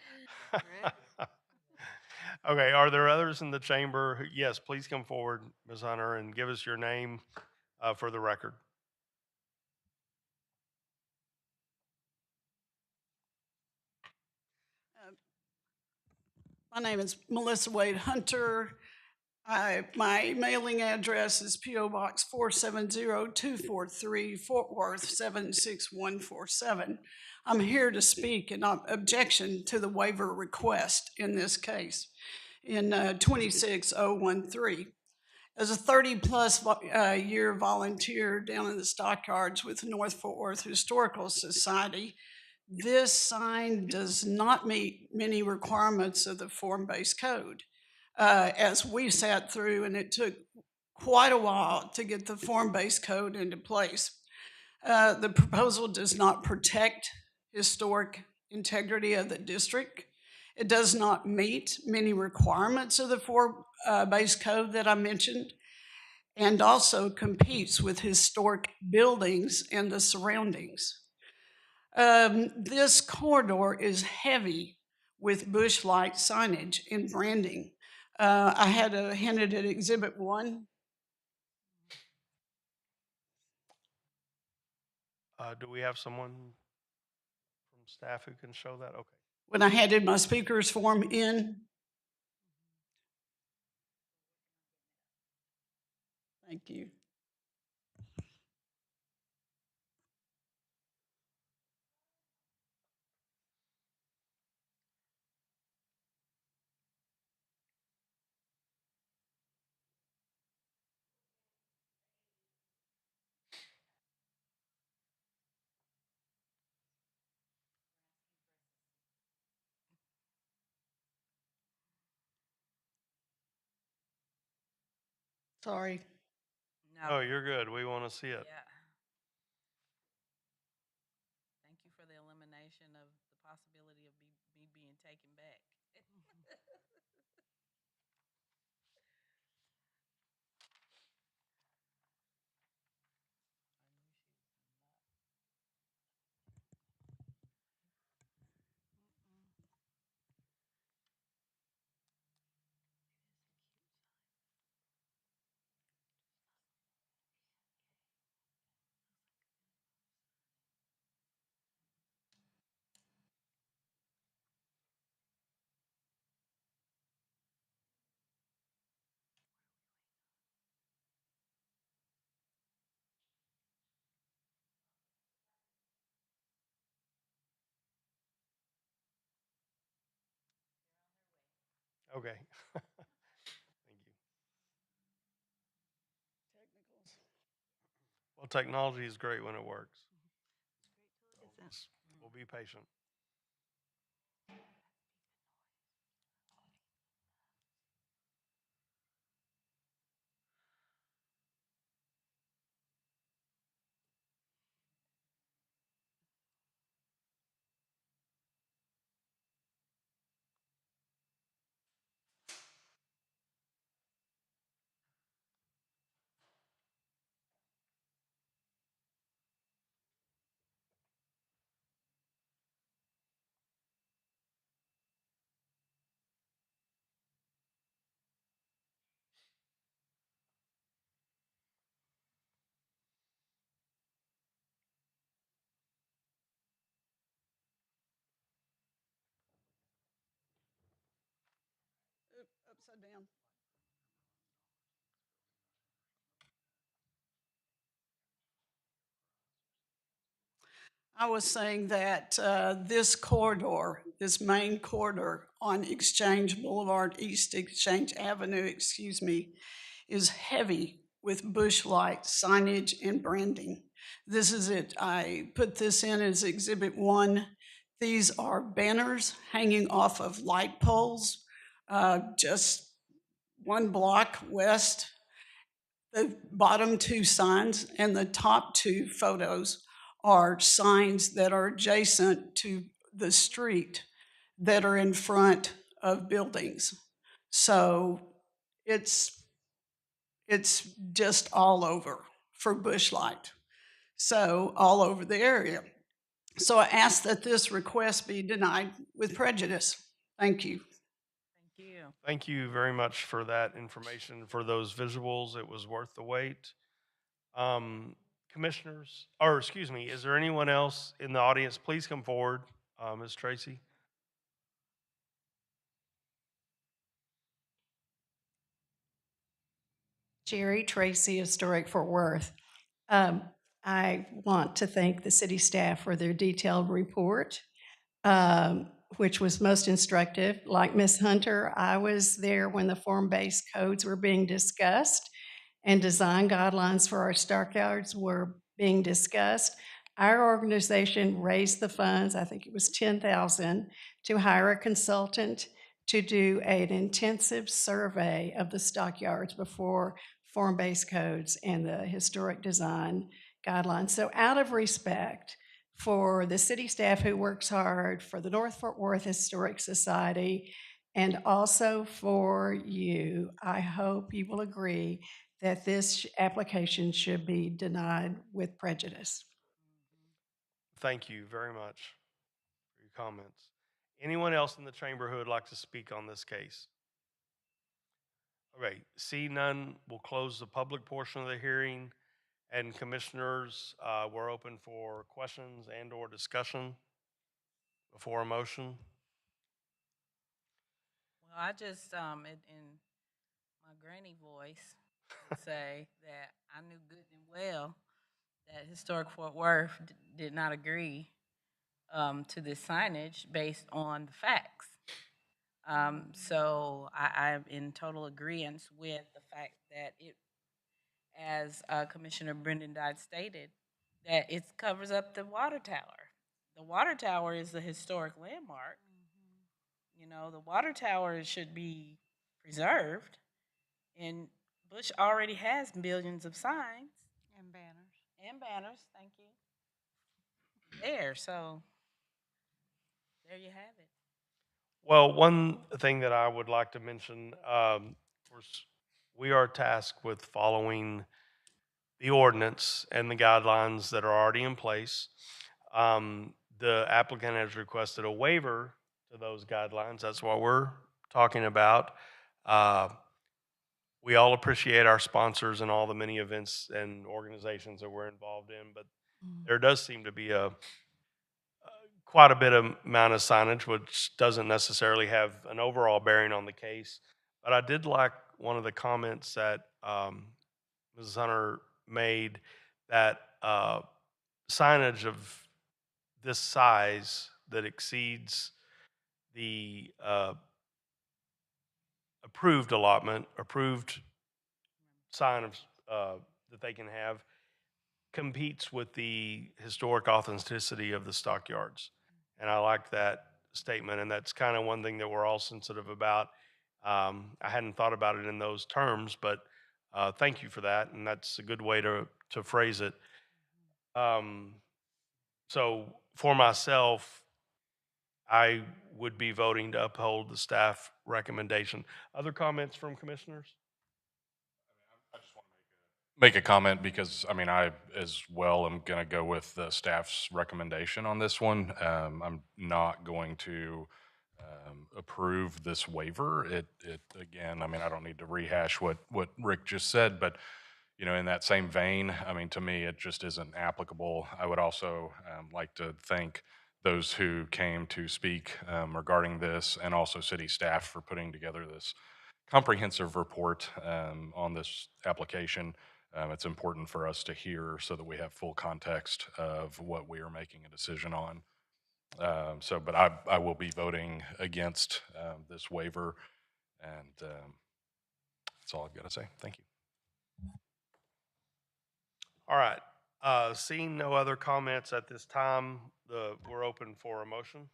Okay, are there others in the chamber? Yes, please come forward, Ms. Hunter, and give us your name for the record. My name is Melissa Wade Hunter. My mailing address is P.O. Box 470243, Fort Worth 76147. I'm here to speak in objection to the waiver request in this case in 26013. As a 30-plus year volunteer down in the stockyards with the North Fort Worth Historical Society, this sign does not meet many requirements of the form-based code. As we sat through, and it took quite a while to get the form-based code into place. The proposal does not protect historic integrity of the district. It does not meet many requirements of the form-based code that I mentioned, and also competes with historic buildings and the surroundings. This corridor is heavy with bush light signage and branding. I had hinted at Exhibit 1. Do we have someone from staff who can show that? Okay. When I handed my speaker's form in. Thank you. Sorry. Oh, you're good. We want to see it. Yeah. Thank you for the elimination of the possibility of me being taken back. Okay. Thank you. Well, technology is great when it works. So we'll be patient. Upside down. I was saying that this corridor, this main corridor on Exchange Boulevard, East Exchange Avenue, excuse me, is heavy with bush light signage and branding. This is it. I put this in as Exhibit 1. These are banners hanging off of light poles just 1 block west. The bottom 2 signs and the top 2 photos are signs that are adjacent to the street that are in front of buildings. So it's just all over for bush light. So all over the area. So I ask that this request be denied with prejudice. Thank you. Thank you. Thank you very much for that information, for those visuals. It was worth the wait. Commissioners, or excuse me, is there anyone else in the audience? Please come forward, Ms. Tracy. Jerry Tracy, Historic Fort Worth. I want to thank the city staff for their detailed report, which was most instructive. Like Ms. Hunter, I was there when the form-based codes were being discussed and design guidelines for our stockyards were being discussed. Our organization raised the funds, I think it was $10,000, to hire a consultant to do an intensive survey of the stockyards before form-based codes and the historic design guidelines. So out of respect for the city staff who works hard, for the North Fort Worth Historic Society, and also for you, I hope you will agree that this application should be denied with prejudice. Thank you very much for your comments. Anyone else in the chamber who would like to speak on this case? All right, see none, we'll close the public portion of the hearing. And commissioners, we're open for questions and or discussion before a motion. Well, I just, in my granny voice, would say that I knew good and well that Historic Fort Worth did not agree to this signage based on the facts. So I'm in total agreement with the fact that it, as Commissioner Brendan Dodd stated, that it covers up the water tower. The water tower is a historic landmark. You know, the water tower should be preserved, and Bush already has millions of signs And banners. and banners. Thank you. There, so there you have it. Well, one thing that I would like to mention, of course, we are tasked with following the ordinance and the guidelines that are already in place. The applicant has requested a waiver to those guidelines. That's what we're talking about. Uh, we all appreciate our sponsors and all the many events and organizations that we're involved in, but there does seem to be quite a bit of amount of signage, which doesn't necessarily have an overall bearing on the case. But I did like one of the comments that Mrs. Hunter made, that signage of this size that exceeds the approved sign of that they can have, competes with the historic authenticity of the stockyards. And I like that statement, and that's kind of one thing that we're all sensitive about. I hadn't thought about it in those terms, but thank you for that, and that's a good way to phrase it. So for myself, I would be voting to uphold the staff recommendation. Other comments from commissioners? Make a comment because, I mean, I as well am going to go with the staff's recommendation on this one. I'm not going to approve this waiver. It again, I mean, I don't need to rehash what Rick just said, but you know, in that same vein, I mean, to me, it just isn't applicable. I would also like to thank those who came to speak regarding this, and also city staff for putting together this comprehensive report on this application. It's important for us to hear so that we have full context of what we are making a decision on. But I will be voting against this waiver, and that's all I've got to say. Thank you. All right. Seeing no other comments at this time, we're open for a motion.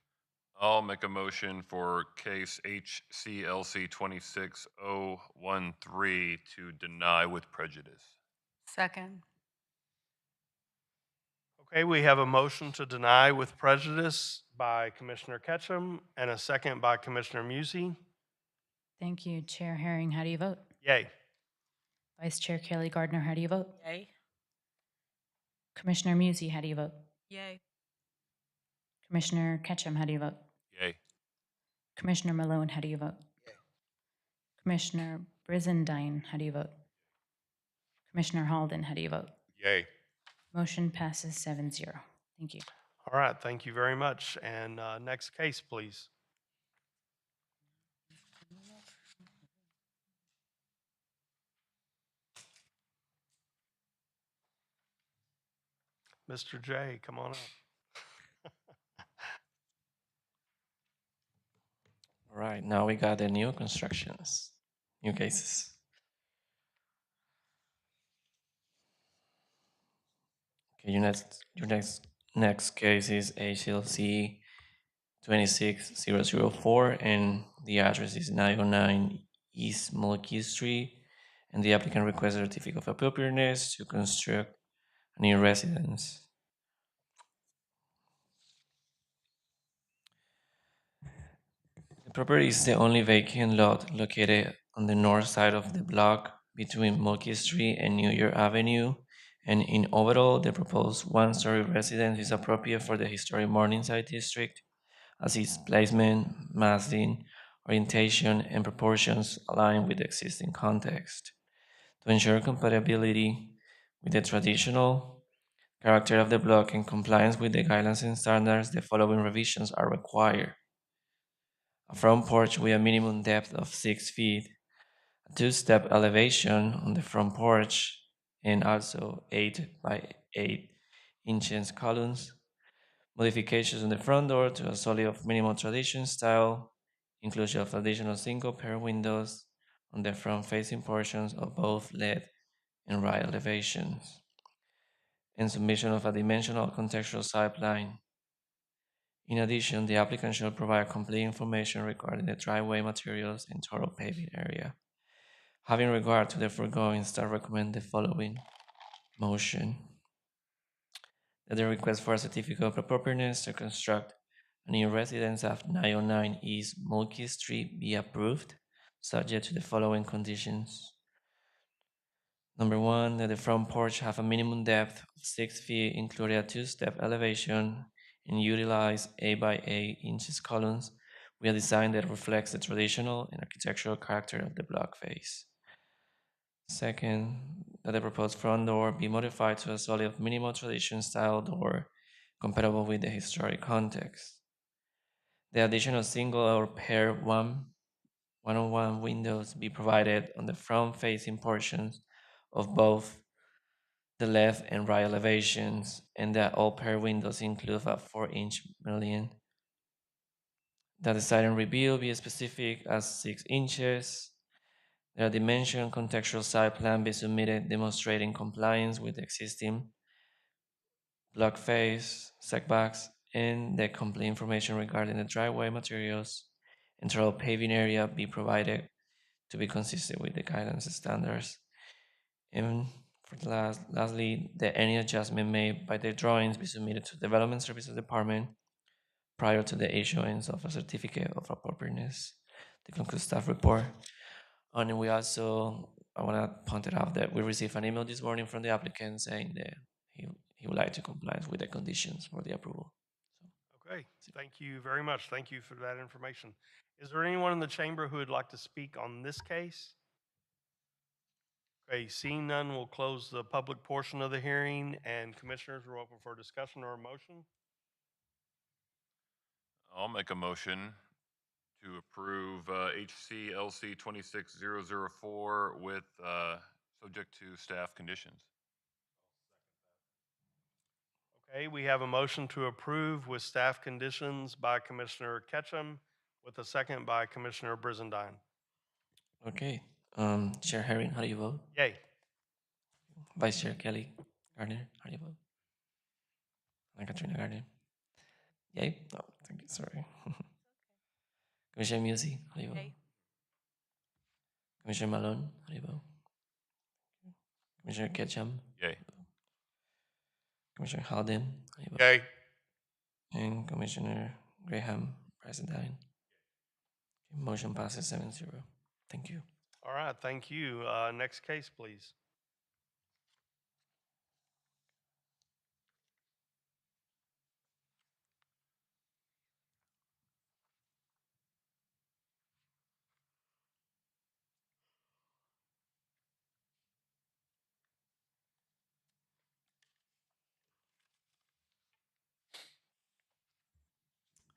I'll make a motion for case HCLC 26013 to deny with prejudice. Second. Okay, we have a motion to deny with prejudice by Commissioner Ketchum and a second by Commissioner Musey. Thank you. Chair Herring, how do you vote? Yay. Vice Chair Kelly Gardner, how do you vote? Yay. Commissioner Musey, how do you vote? Yay. Commissioner Ketchum, how do you vote? Yay. Commissioner Malone, how do you vote? Yay. Commissioner Brizendine, how do you vote? Commissioner Halden, how do you vote? Yay. Motion passes 7-0. Thank you. All right, thank you very much. And next case, please. Mr. J, come on up. All right, now we got the new constructions, new cases. Okay, your next case is HLC 26004, and the address is 909 East Mulkey Street, and the applicant requests a certificate of appropriateness to construct a new residence. The property is the only vacant lot located on the north side of the block between Mulkey Street and New York Avenue, and in overall, the proposed one-story residence is appropriate for the historic Morningside district, as its placement, massing, orientation, and proportions align with the existing context. To ensure compatibility with the traditional character of the block and compliance with the guidelines and standards, the following revisions are required. A front porch with a minimum depth of 6 feet, a two-step elevation on the front porch, and also 8 by 8 inches columns, modifications on the front door to a solid of minimal tradition style, inclusion of additional single-pair windows on the front-facing portions of both left and right elevations, and submission of a dimensional contextual site plan. In addition, the applicant shall provide complete information regarding the driveway materials and total paving area. Having regard to the foregoing, staff recommend the following motion. That the request for a certificate of appropriateness to construct a new residence at 909 East Mulkey Street be approved, subject to the following conditions. Number one, that the front porch have a minimum depth of 6 feet, including a two-step elevation, and utilize 8 by 8 inches columns with a design that reflects the traditional and architectural character of the block face. Second, that the proposed front door be modified to a solid minimal tradition style door compatible with the historic context. The additional single or pair one-on-one windows be provided on the front facing portions of both the left and right elevations, and that all pair windows include a 4-inch mullion. That the siding reveal be specific as 6 inches. That a dimension contextual site plan be submitted demonstrating compliance with existing block face, setbacks, and the complete information regarding the driveway materials and total paving area be provided to be consistent with the guidance standards. And for the lastly, that any adjustment made by the drawings be submitted to the Development Services Department prior to the issuance of a certificate of appropriateness. To conclude staff report. And we also, I want to point it out that we received an email this morning from the applicant saying that he would like to comply with the conditions for the approval. Okay, thank you very much. Thank you for that information. Is there anyone in the chamber who would like to speak on this case? Okay, seeing none, we'll close the public portion of the hearing, and commissioners are open for discussion or a motion. I'll make a motion to approve HCLC 26004 with subject to staff conditions. Okay, we have a motion to approve with staff conditions by Commissioner Ketchum, with a second by Commissioner Brizendine. Okay. Chair Herring, how do you vote? Yay. Vice Chair Kelly Gardner, how do you vote? And Katrina Gardner. Yay? Oh, thank you. Sorry. Commissioner Musi, how do you vote? Yay. Commissioner Malone, how do you vote? Commissioner Ketchum? Yay. Commissioner Halden, how do you vote? Yay. And Commissioner Graham President. Motion passes 7-0. Thank you. All right, thank you. Next case, please.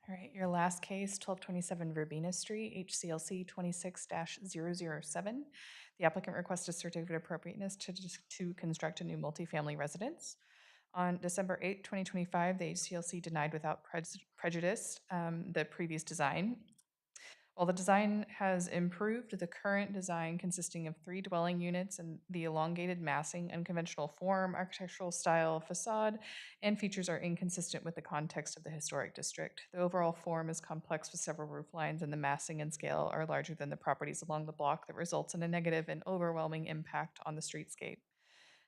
All right, your last case, 1227 Verbena Street, HCLC 26-007. The applicant requests a certificate of appropriateness to construct a new multifamily residence. On December 8, 2025, the HCLC denied without prejudice the previous design. While the design has improved, the current design, consisting of 3 dwelling units and the elongated massing, unconventional form, architectural style, facade, and features are inconsistent with the context of the historic district. The overall form is complex with several roof lines, and the massing and scale are larger than the properties along the block that results in a negative and overwhelming impact on the streetscape.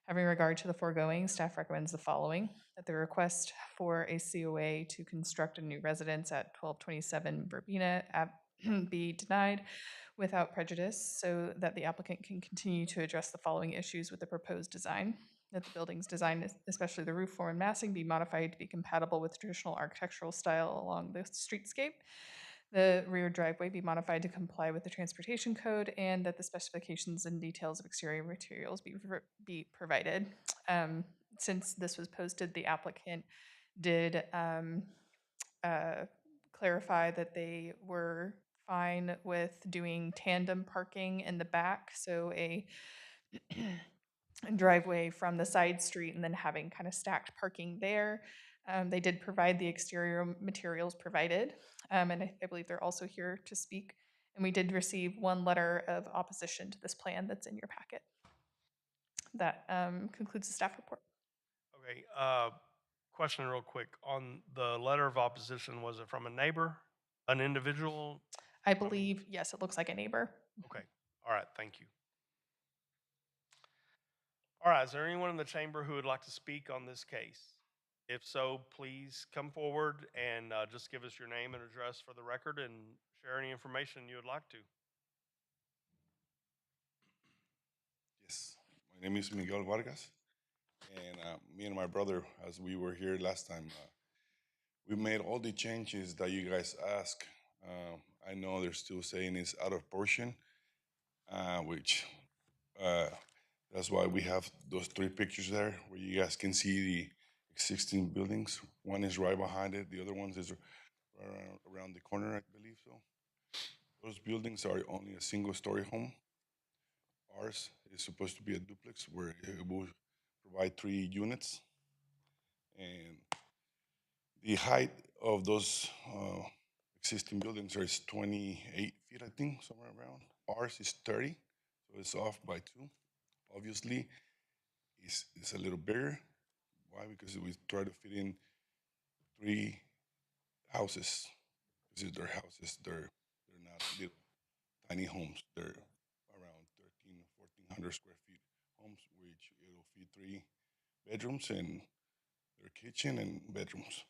Having regard to the foregoing, staff recommends the following: that the request for a COA to construct a new residence at 1227 Verbena be denied without prejudice, so that the applicant can continue to address the following issues with the proposed design: that the building's design, especially the roof form and massing, be modified to be compatible with traditional architectural style along the streetscape; the rear driveway be modified to comply with the transportation code; and that the specifications and details of exterior materials be provided. Since this was posted, the applicant did clarify that they were fine with doing tandem parking in the back, so a driveway from the side street and then having kind of stacked parking there. They did provide the exterior materials provided, and I believe they're also here to speak. And we did receive 1 letter of opposition to this plan that's in your packet. That concludes the staff report. Okay, question real quick. On the letter of opposition, was it from a neighbor, an individual? I believe, yes, it looks like a neighbor. Okay, all right, thank you. All right, is there anyone in the chamber who would like to speak on this case? If so, please come forward and just give us your name and address for the record and share any information you would like to. Yes, my name is Miguel Vargas, and me and my brother, as we were here last time, we made all the changes that you guys asked. I know they're still saying it's out of portion, which that's why we have those three pictures there where you guys can see the existing buildings. One is right behind it, the other one is around the corner, I believe so. Those buildings are only a single-story home. Ours is supposed to be a duplex where it will provide 3 units. And the height of those existing buildings is 28 feet, I think, somewhere around. Ours is 30, so it's off by 2. Obviously, it's a little bigger. Why? Because we try to fit in 3 houses. This is their houses. They're not little tiny homes. They're around 1,400 square feet homes, which it'll fit 3 bedrooms and their kitchen and bedrooms.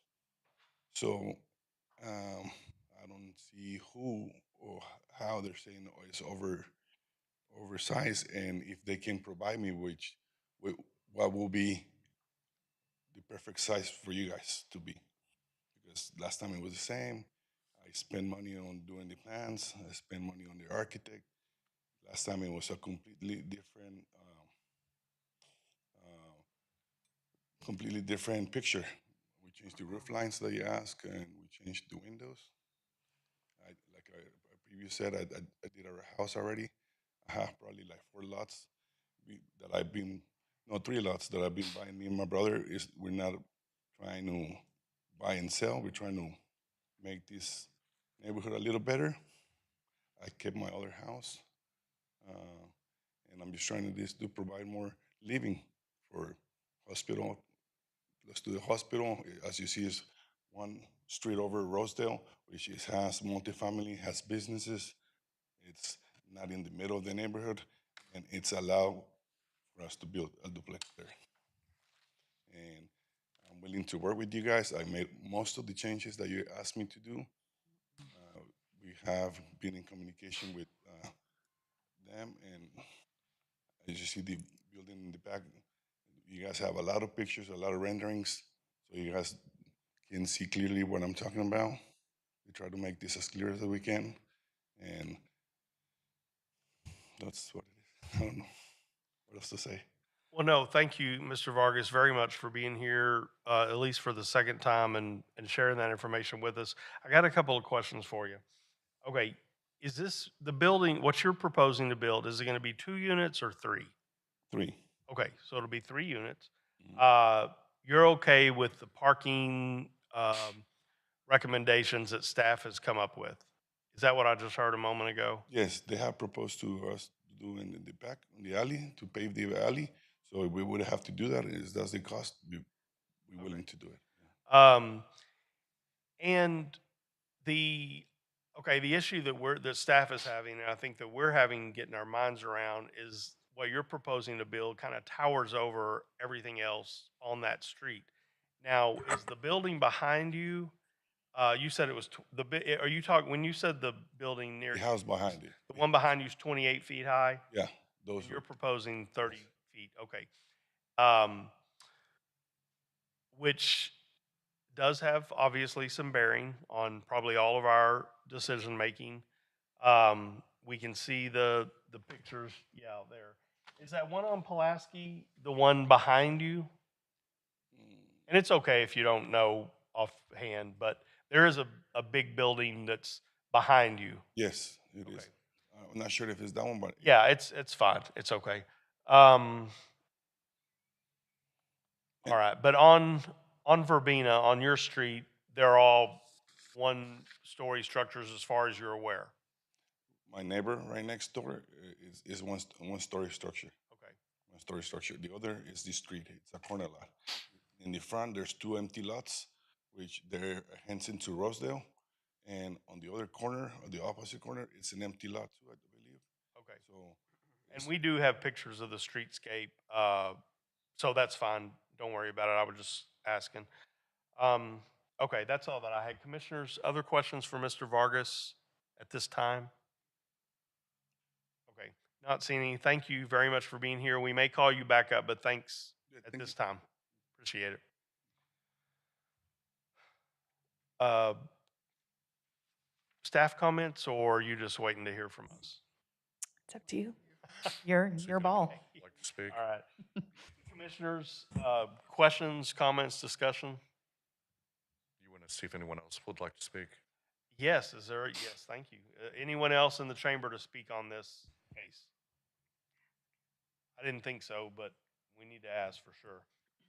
So I don't see who or how they're saying it's oversized, and if they can provide me what will be the perfect size for you guys to be. Because last time it was the same. I spent money on doing the plans. I spent money on the architect. Last time it was a completely different picture. We changed the roof lines that you asked, and we changed the windows. Like I previously said, I did our house already. I have probably like 4 lots that I've been, no, 3 lots that I've been buying. Me and my brother we're not trying to buy and sell. We're trying to make this neighborhood a little better. I kept my other house, and I'm just trying to provide more living for hospital. Close to the hospital, as you see, is one street over Rosedale, which has multifamily, has businesses. It's not in the middle of the neighborhood, and it's allowed for us to build a duplex there. And I'm willing to work with you guys. I made most of the changes that you asked me to do. We have been in communication with them, and as you see the building in the back, you guys have a lot of pictures, a lot of renderings, so you guys can see clearly what I'm talking about. We try to make this as clear as we can, and that's what it is. I don't know what else to say. Well, no, thank you, Mr. Vargas, very much for being here, at least for the second time, and sharing that information with us. I got a couple of questions for you. Okay, is this the building, what you're proposing to build, is it going to be 2 units or 3? 3. Okay, so it'll be 3 units. Mhm. You're okay with the parking recommendations that staff has come up with? Is that what I just heard a moment ago? Yes, they have proposed to us to do in the back, in the alley, to pave the alley. So we would have to do that. Is that's the cost? We're willing to do it. And the issue that staff is having, and I think that we're having getting our minds around, is what you're proposing to build kind of towers over everything else on that street. Now, is the building behind you? You said it was are you talking when you said the building near The house behind it. the one behind you is 28 feet high? Yeah, those. You're proposing 30 feet. Okay. Which does have obviously some bearing on probably all of our decision making. We can see the pictures. Yeah, there. Is that one on Pulaski the one behind you? And it's okay if you don't know offhand, but there is a big building that's behind you. Yes, it is. I'm not sure if it's that one, but Yeah, it's fine. It's okay. All right, but on Verbena, on your street, they're all 1-story structures as far as you're aware. my neighbor right next door is one-story structure. Okay. One-story structure. The other is the street. It's a corner lot. In the front, there's 2 empty lots, which they're hence into Rosedale. And on the other corner, or the opposite corner, it's an empty lot too, I believe. Okay. So And we do have pictures of the streetscape, so that's fine. Don't worry about it. I was just asking. Okay, that's all that I had. Commissioners, other questions for Mr. Vargas at this time? Okay, not seeing any. Thank you very much for being here. We may call you back up, but thanks at this time. Appreciate it. Staff comments, or are you just waiting to hear from us? It's up to you. Your ball. Like to speak? All right. Commissioners, questions, comments, discussion? You want to see if anyone else would like to speak? Yes, yes, thank you. Anyone else in the chamber to speak on this case? I didn't think so, but we need to ask for sure.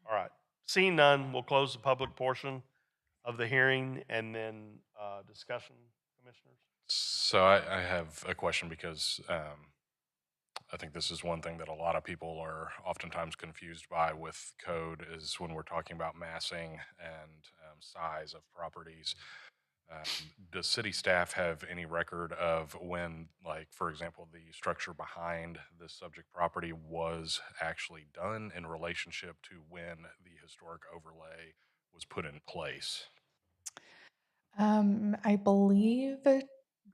All right. Seeing none, we'll close the public portion of the hearing and then discussion, commissioners. So I have a question because I think this is one thing that a lot of people are oftentimes confused by with code is when we're talking about massing and size of properties. Does city staff have any record of when, like, for example, the structure behind the subject property was actually done in relationship to when the historic overlay was put in place? I believe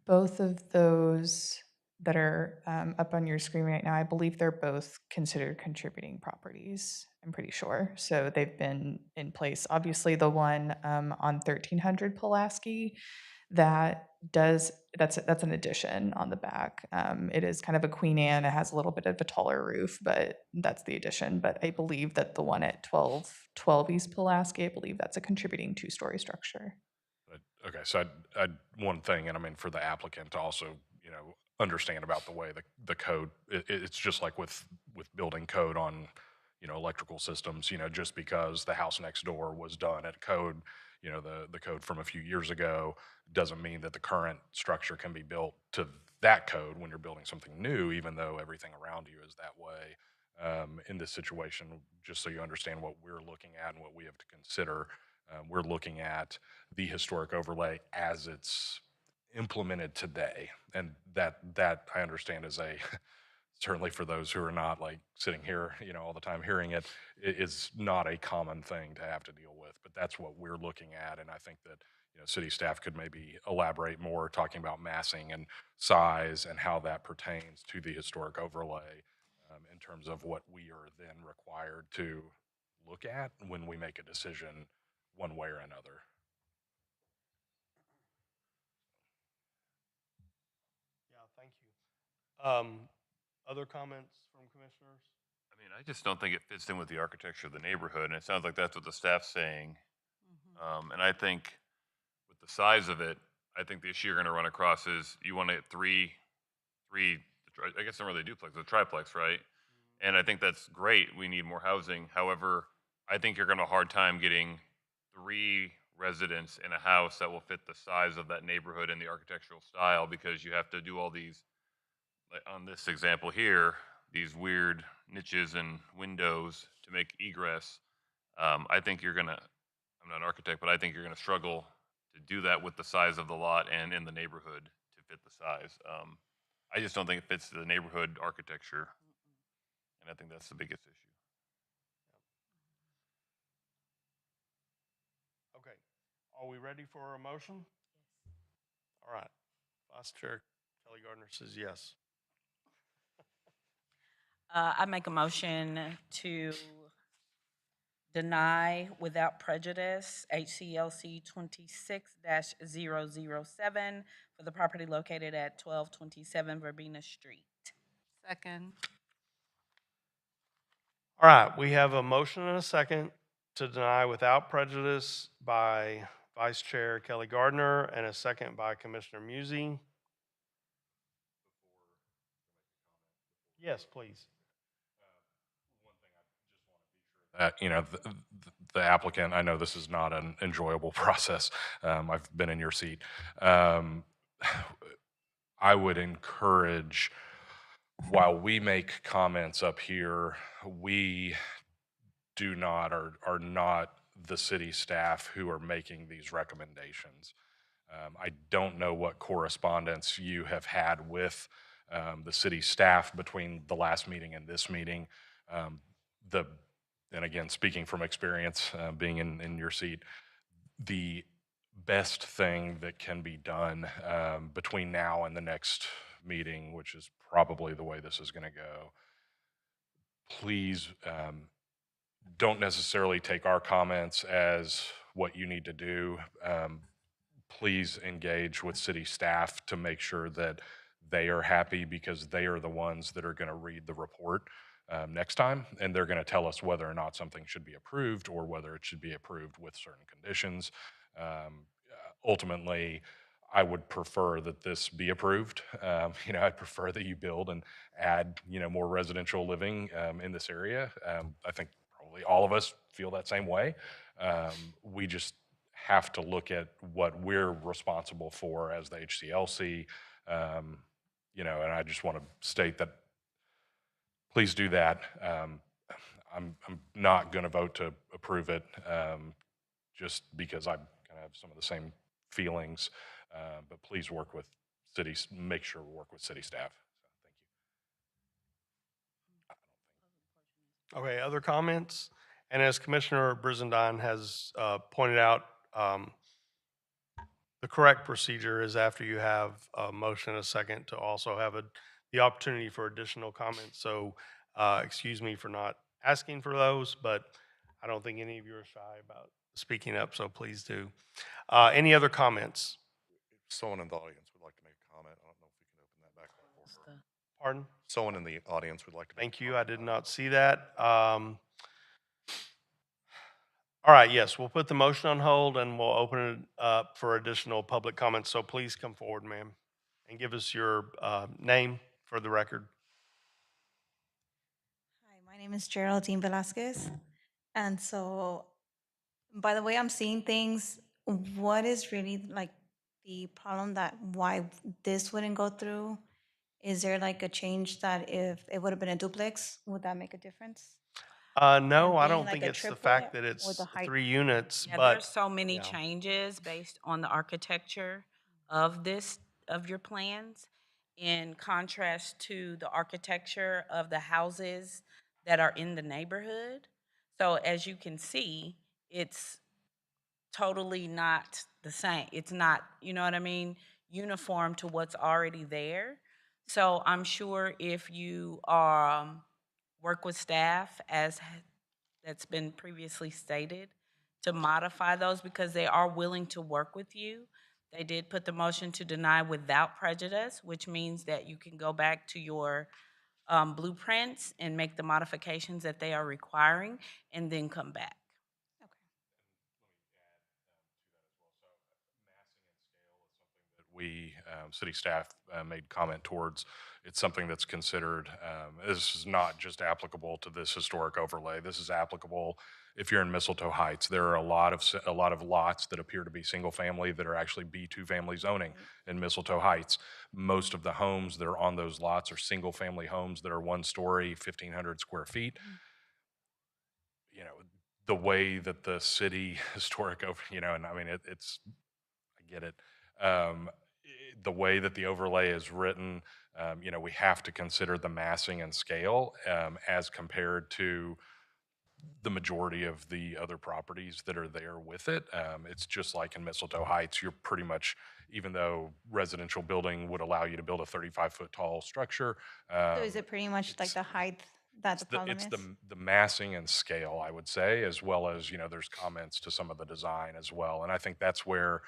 both of those that are up on your screen right now, I believe they're both considered contributing properties. I'm pretty sure. So they've been in place. Obviously, the one on 1300 Pulaski, that's an addition on the back. It is kind of a Queen Anne. It has a little bit of a taller roof, but that's the addition. But I believe that the one at 1212 East Pulaski, I believe that's a contributing two-story structure. Okay, so I'd one thing, and I mean for the applicant to also, understand about the way the code. It's just like with building code on, electrical systems. Just because the house next door was done at code, the code from a few years ago doesn't mean that the current structure can be built to that code when you're building something new, even though everything around you is that way. In this situation, just so you understand what we're looking at and what we have to consider. We're looking at the historic overlay as it's implemented today, and that I understand is a certainly for those who are not like sitting here, all the time hearing it, it is not a common thing to have to deal with. But that's what we're looking at, and I think that city staff could maybe elaborate more, talking about massing and size and how that pertains to the historic overlay in terms of what we are then required to look at when we make a decision one way or another. Yeah, thank you. Other comments from commissioners? I mean, I just don't think it fits in with the architecture of the neighborhood, and it sounds like that's what the staff's saying. And I think with the size of it, I think the issue you're going to run across is you want to get three, I guess not really duplex, a triplex, right? And I think that's great. We need more housing. However, I think you're going to have a hard time getting 3 residents in a house that will fit the size of that neighborhood and the architectural style, because you have to do all these, like on this example here, these weird niches and windows to make egress. I think you're gonna, I'm not an architect, but I think you're gonna struggle to do that with the size of the lot and in the neighborhood to fit the size. I just don't think it fits the neighborhood architecture, and I think that's the biggest issue. Okay. Are we ready for a motion? All right. Vice Chair Kelly Gardner says yes. I make a motion to deny without prejudice HCLC 26-007 for the property located at 1227 Verbena Street. Second. All right, we have a motion and a second to deny without prejudice by Vice Chair Kelly Gardner and a second by Commissioner Musey. Yes, please. That the applicant, I know this is not an enjoyable process. I've been in your seat. I would encourage, while we make comments up here, we do not are not the city staff who are making these recommendations. I don't know what correspondence you have had with the city staff between the last meeting and this meeting. Um, and again, speaking from experience, being in your seat, the best thing that can be done between now and the next meeting, which is probably the way this is going to go, please don't necessarily take our comments as what you need to do. Please engage with city staff to make sure that they are happy, because they are the ones that are going to read the report next time, and they're going to tell us whether or not something should be approved or whether it should be approved with certain conditions. Ultimately, I would prefer that this be approved. I'd prefer that you build and add, more residential living in this area. I think probably all of us feel that same way. We just have to look at what we're responsible for as the HCLC, and I just want to state that please do that. I'm not going to vote to approve it just because I kind of have some of the same feelings, but please work with cities, make sure we work with city staff. Okay, other comments? And as Commissioner Brizendine has pointed out, the correct procedure is after you have a motion and a second to also have the opportunity for additional comments. So excuse me for not asking for those, but I don't think any of you are shy about speaking up, so please do. Any other comments? Someone in the audience would like to make a comment. I don't know if we can open that back up. Pardon? Someone in the audience would like to make Thank you. I did not see that. All right, yes, we'll put the motion on hold and we'll open it up for additional public comments. So please come forward, ma'am, and give us your name for the record. Hi, my name is Geraldine Velasquez. And so, by the way I'm seeing things, what is really like the problem that why this wouldn't go through? Is there like a change that if it would have been a duplex, would that make a difference? No, I being don't like think a it's the triplet fact that or it's the height? 3 units, Yeah, but there's so many yeah. changes based on the architecture of your plans, in contrast to the architecture of the houses that are in the neighborhood. So as you can see, it's totally not the same. It's not, you know what I mean, uniform to what's already there. So I'm sure if you work with staff, that's been previously stated, to modify those, because they are willing to work with you. They did put the motion to deny without prejudice, which means that you can go back to your blueprints and make the modifications that they are requiring and then come back. We, city staff, made comment towards. It's something that's considered. This is not just applicable to this historic overlay. This is applicable if you're in Mistletoe Heights. There are a lot of lots that appear to be single family that are actually B2 family zoning in Mistletoe Heights. Most of the homes that are on those lots are single family homes that are 1 story, 1,500 square feet. The way that the city historic over, and I mean, it's, I get it. The way that the overlay is written, we have to consider the massing and scale as compared to the majority of the other properties that are there with it. It's just like in Mistletoe Heights, you're pretty much, even though residential building would allow you to build a 35-foot tall structure. So is it pretty much like the height that the problem It's is? the massing and scale, I would say, as well as, there's comments to some of the design as well. And I think that's where,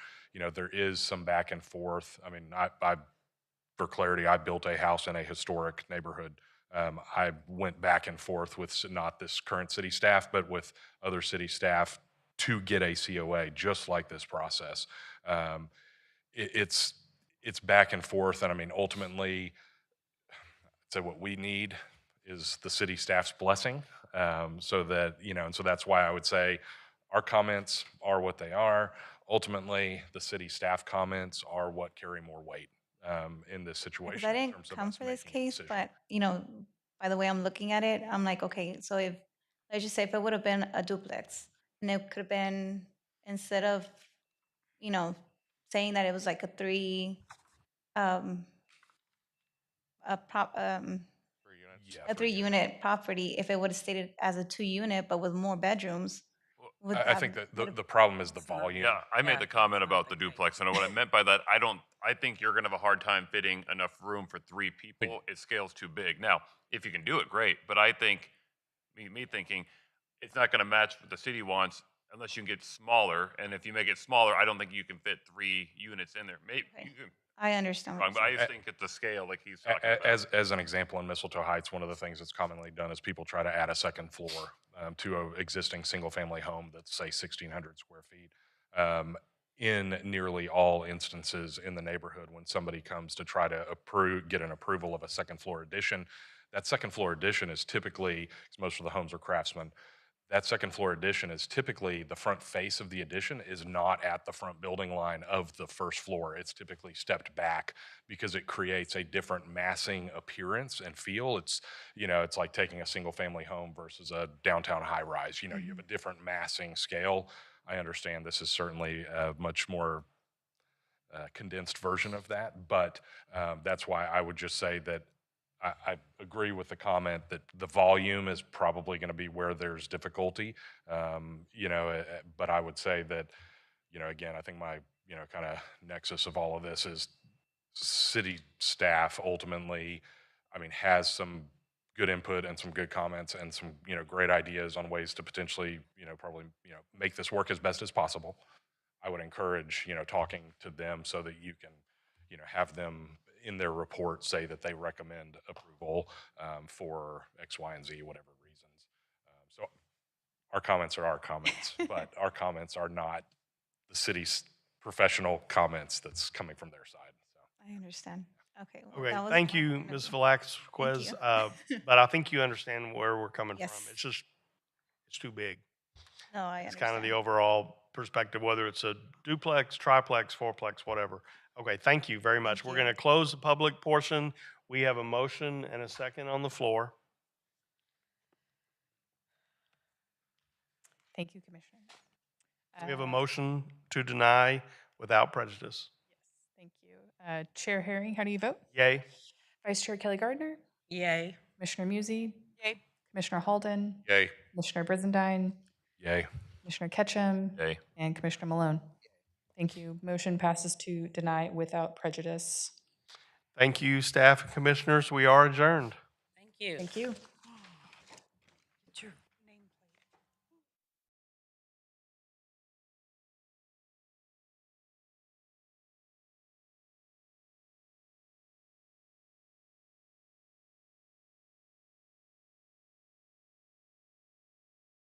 there is some back and forth. I mean, I for clarity, I built a house in a historic neighborhood. I went back and forth with not this current city staff, but with other city staff to get a COA, just like this process. It's back and forth. And I mean, ultimately, so what we need is the city staff's blessing, so that, and so that's why I would say our comments are what they are. Ultimately, the city staff comments are what carry more weight in this situation. Because I in didn't terms of come us for this making a case, decision. but by the way I'm looking at it, I'm like, okay, so if let's just say if it would have been a duplex, and it could have been, instead of you know saying that it was like a 3 a 3-unit property, if it would have stated as a 2-unit, but with more bedrooms, would I that think that would have the problem is the volume. Yeah, I made the comment about the duplex, and what I meant by that, I think you're gonna have a hard time fitting enough room for 3 people. It scales too big. Now, if you can do it, great, but I think, me thinking, it's not gonna match what the city wants unless you can get smaller, and if you make it smaller, I don't think you can fit 3 units in there. Maybe, you can, I understand. wrong, What but you're I saying. just think at the scale, like he's talking about. As an example, in Mistletoe Heights, one of the things that's commonly done is people try to add a second floor to an existing single-family home that's, say, 1,600 square feet. In nearly all instances in the neighborhood, when somebody comes to try to get an approval of a second floor addition, that second floor addition is typically, 'cause most of the homes are craftsman, that second floor addition is typically the front face of the addition is not at the front building line of the first floor. It's typically stepped back because it creates a different massing appearance and feel. It's, it's like taking a single family home versus a downtown high rise. You have a different massing scale. I understand this is certainly a much more condensed version of that, but that's why I would just say that I agree with the comment that the volume is probably going to be where there's difficulty. But I would say that, again, I think my, kind of nexus of all of this is city staff ultimately, has some good input and some good comments and some, great ideas on ways to potentially, probably, make this work as best as possible. I would encourage, talking to them so that you can, have them in their report say that they recommend approval for X, Y, and Z, whatever reasons. So our comments are our comments, but our comments are not the city's professional comments that's coming from their side. So. I understand. Okay. Well, Okay, that was thank my you, comment. Ms. Velasquez. you. But I think you understand where we're coming Yes. from. It's too big. No, I It's understand. kind of the overall perspective, whether it's a duplex, triplex, fourplex, whatever. Okay, thank you very much. We're going to close the public portion. We have a motion and a second on the floor. Thank you, Commissioner. We have a motion to deny without prejudice. Thank you. Chair Herring, how do you vote? Yay. Vice Chair Kelly Gardner? Yay. Commissioner Musey? Yay. Commissioner Halden? Yay. Commissioner Brizendine? Yay. Commissioner Ketchum? Yay. And Commissioner Malone? Thank you. Motion passes to deny without prejudice. Thank you, staff and commissioners. We are adjourned. Thank you. Thank you.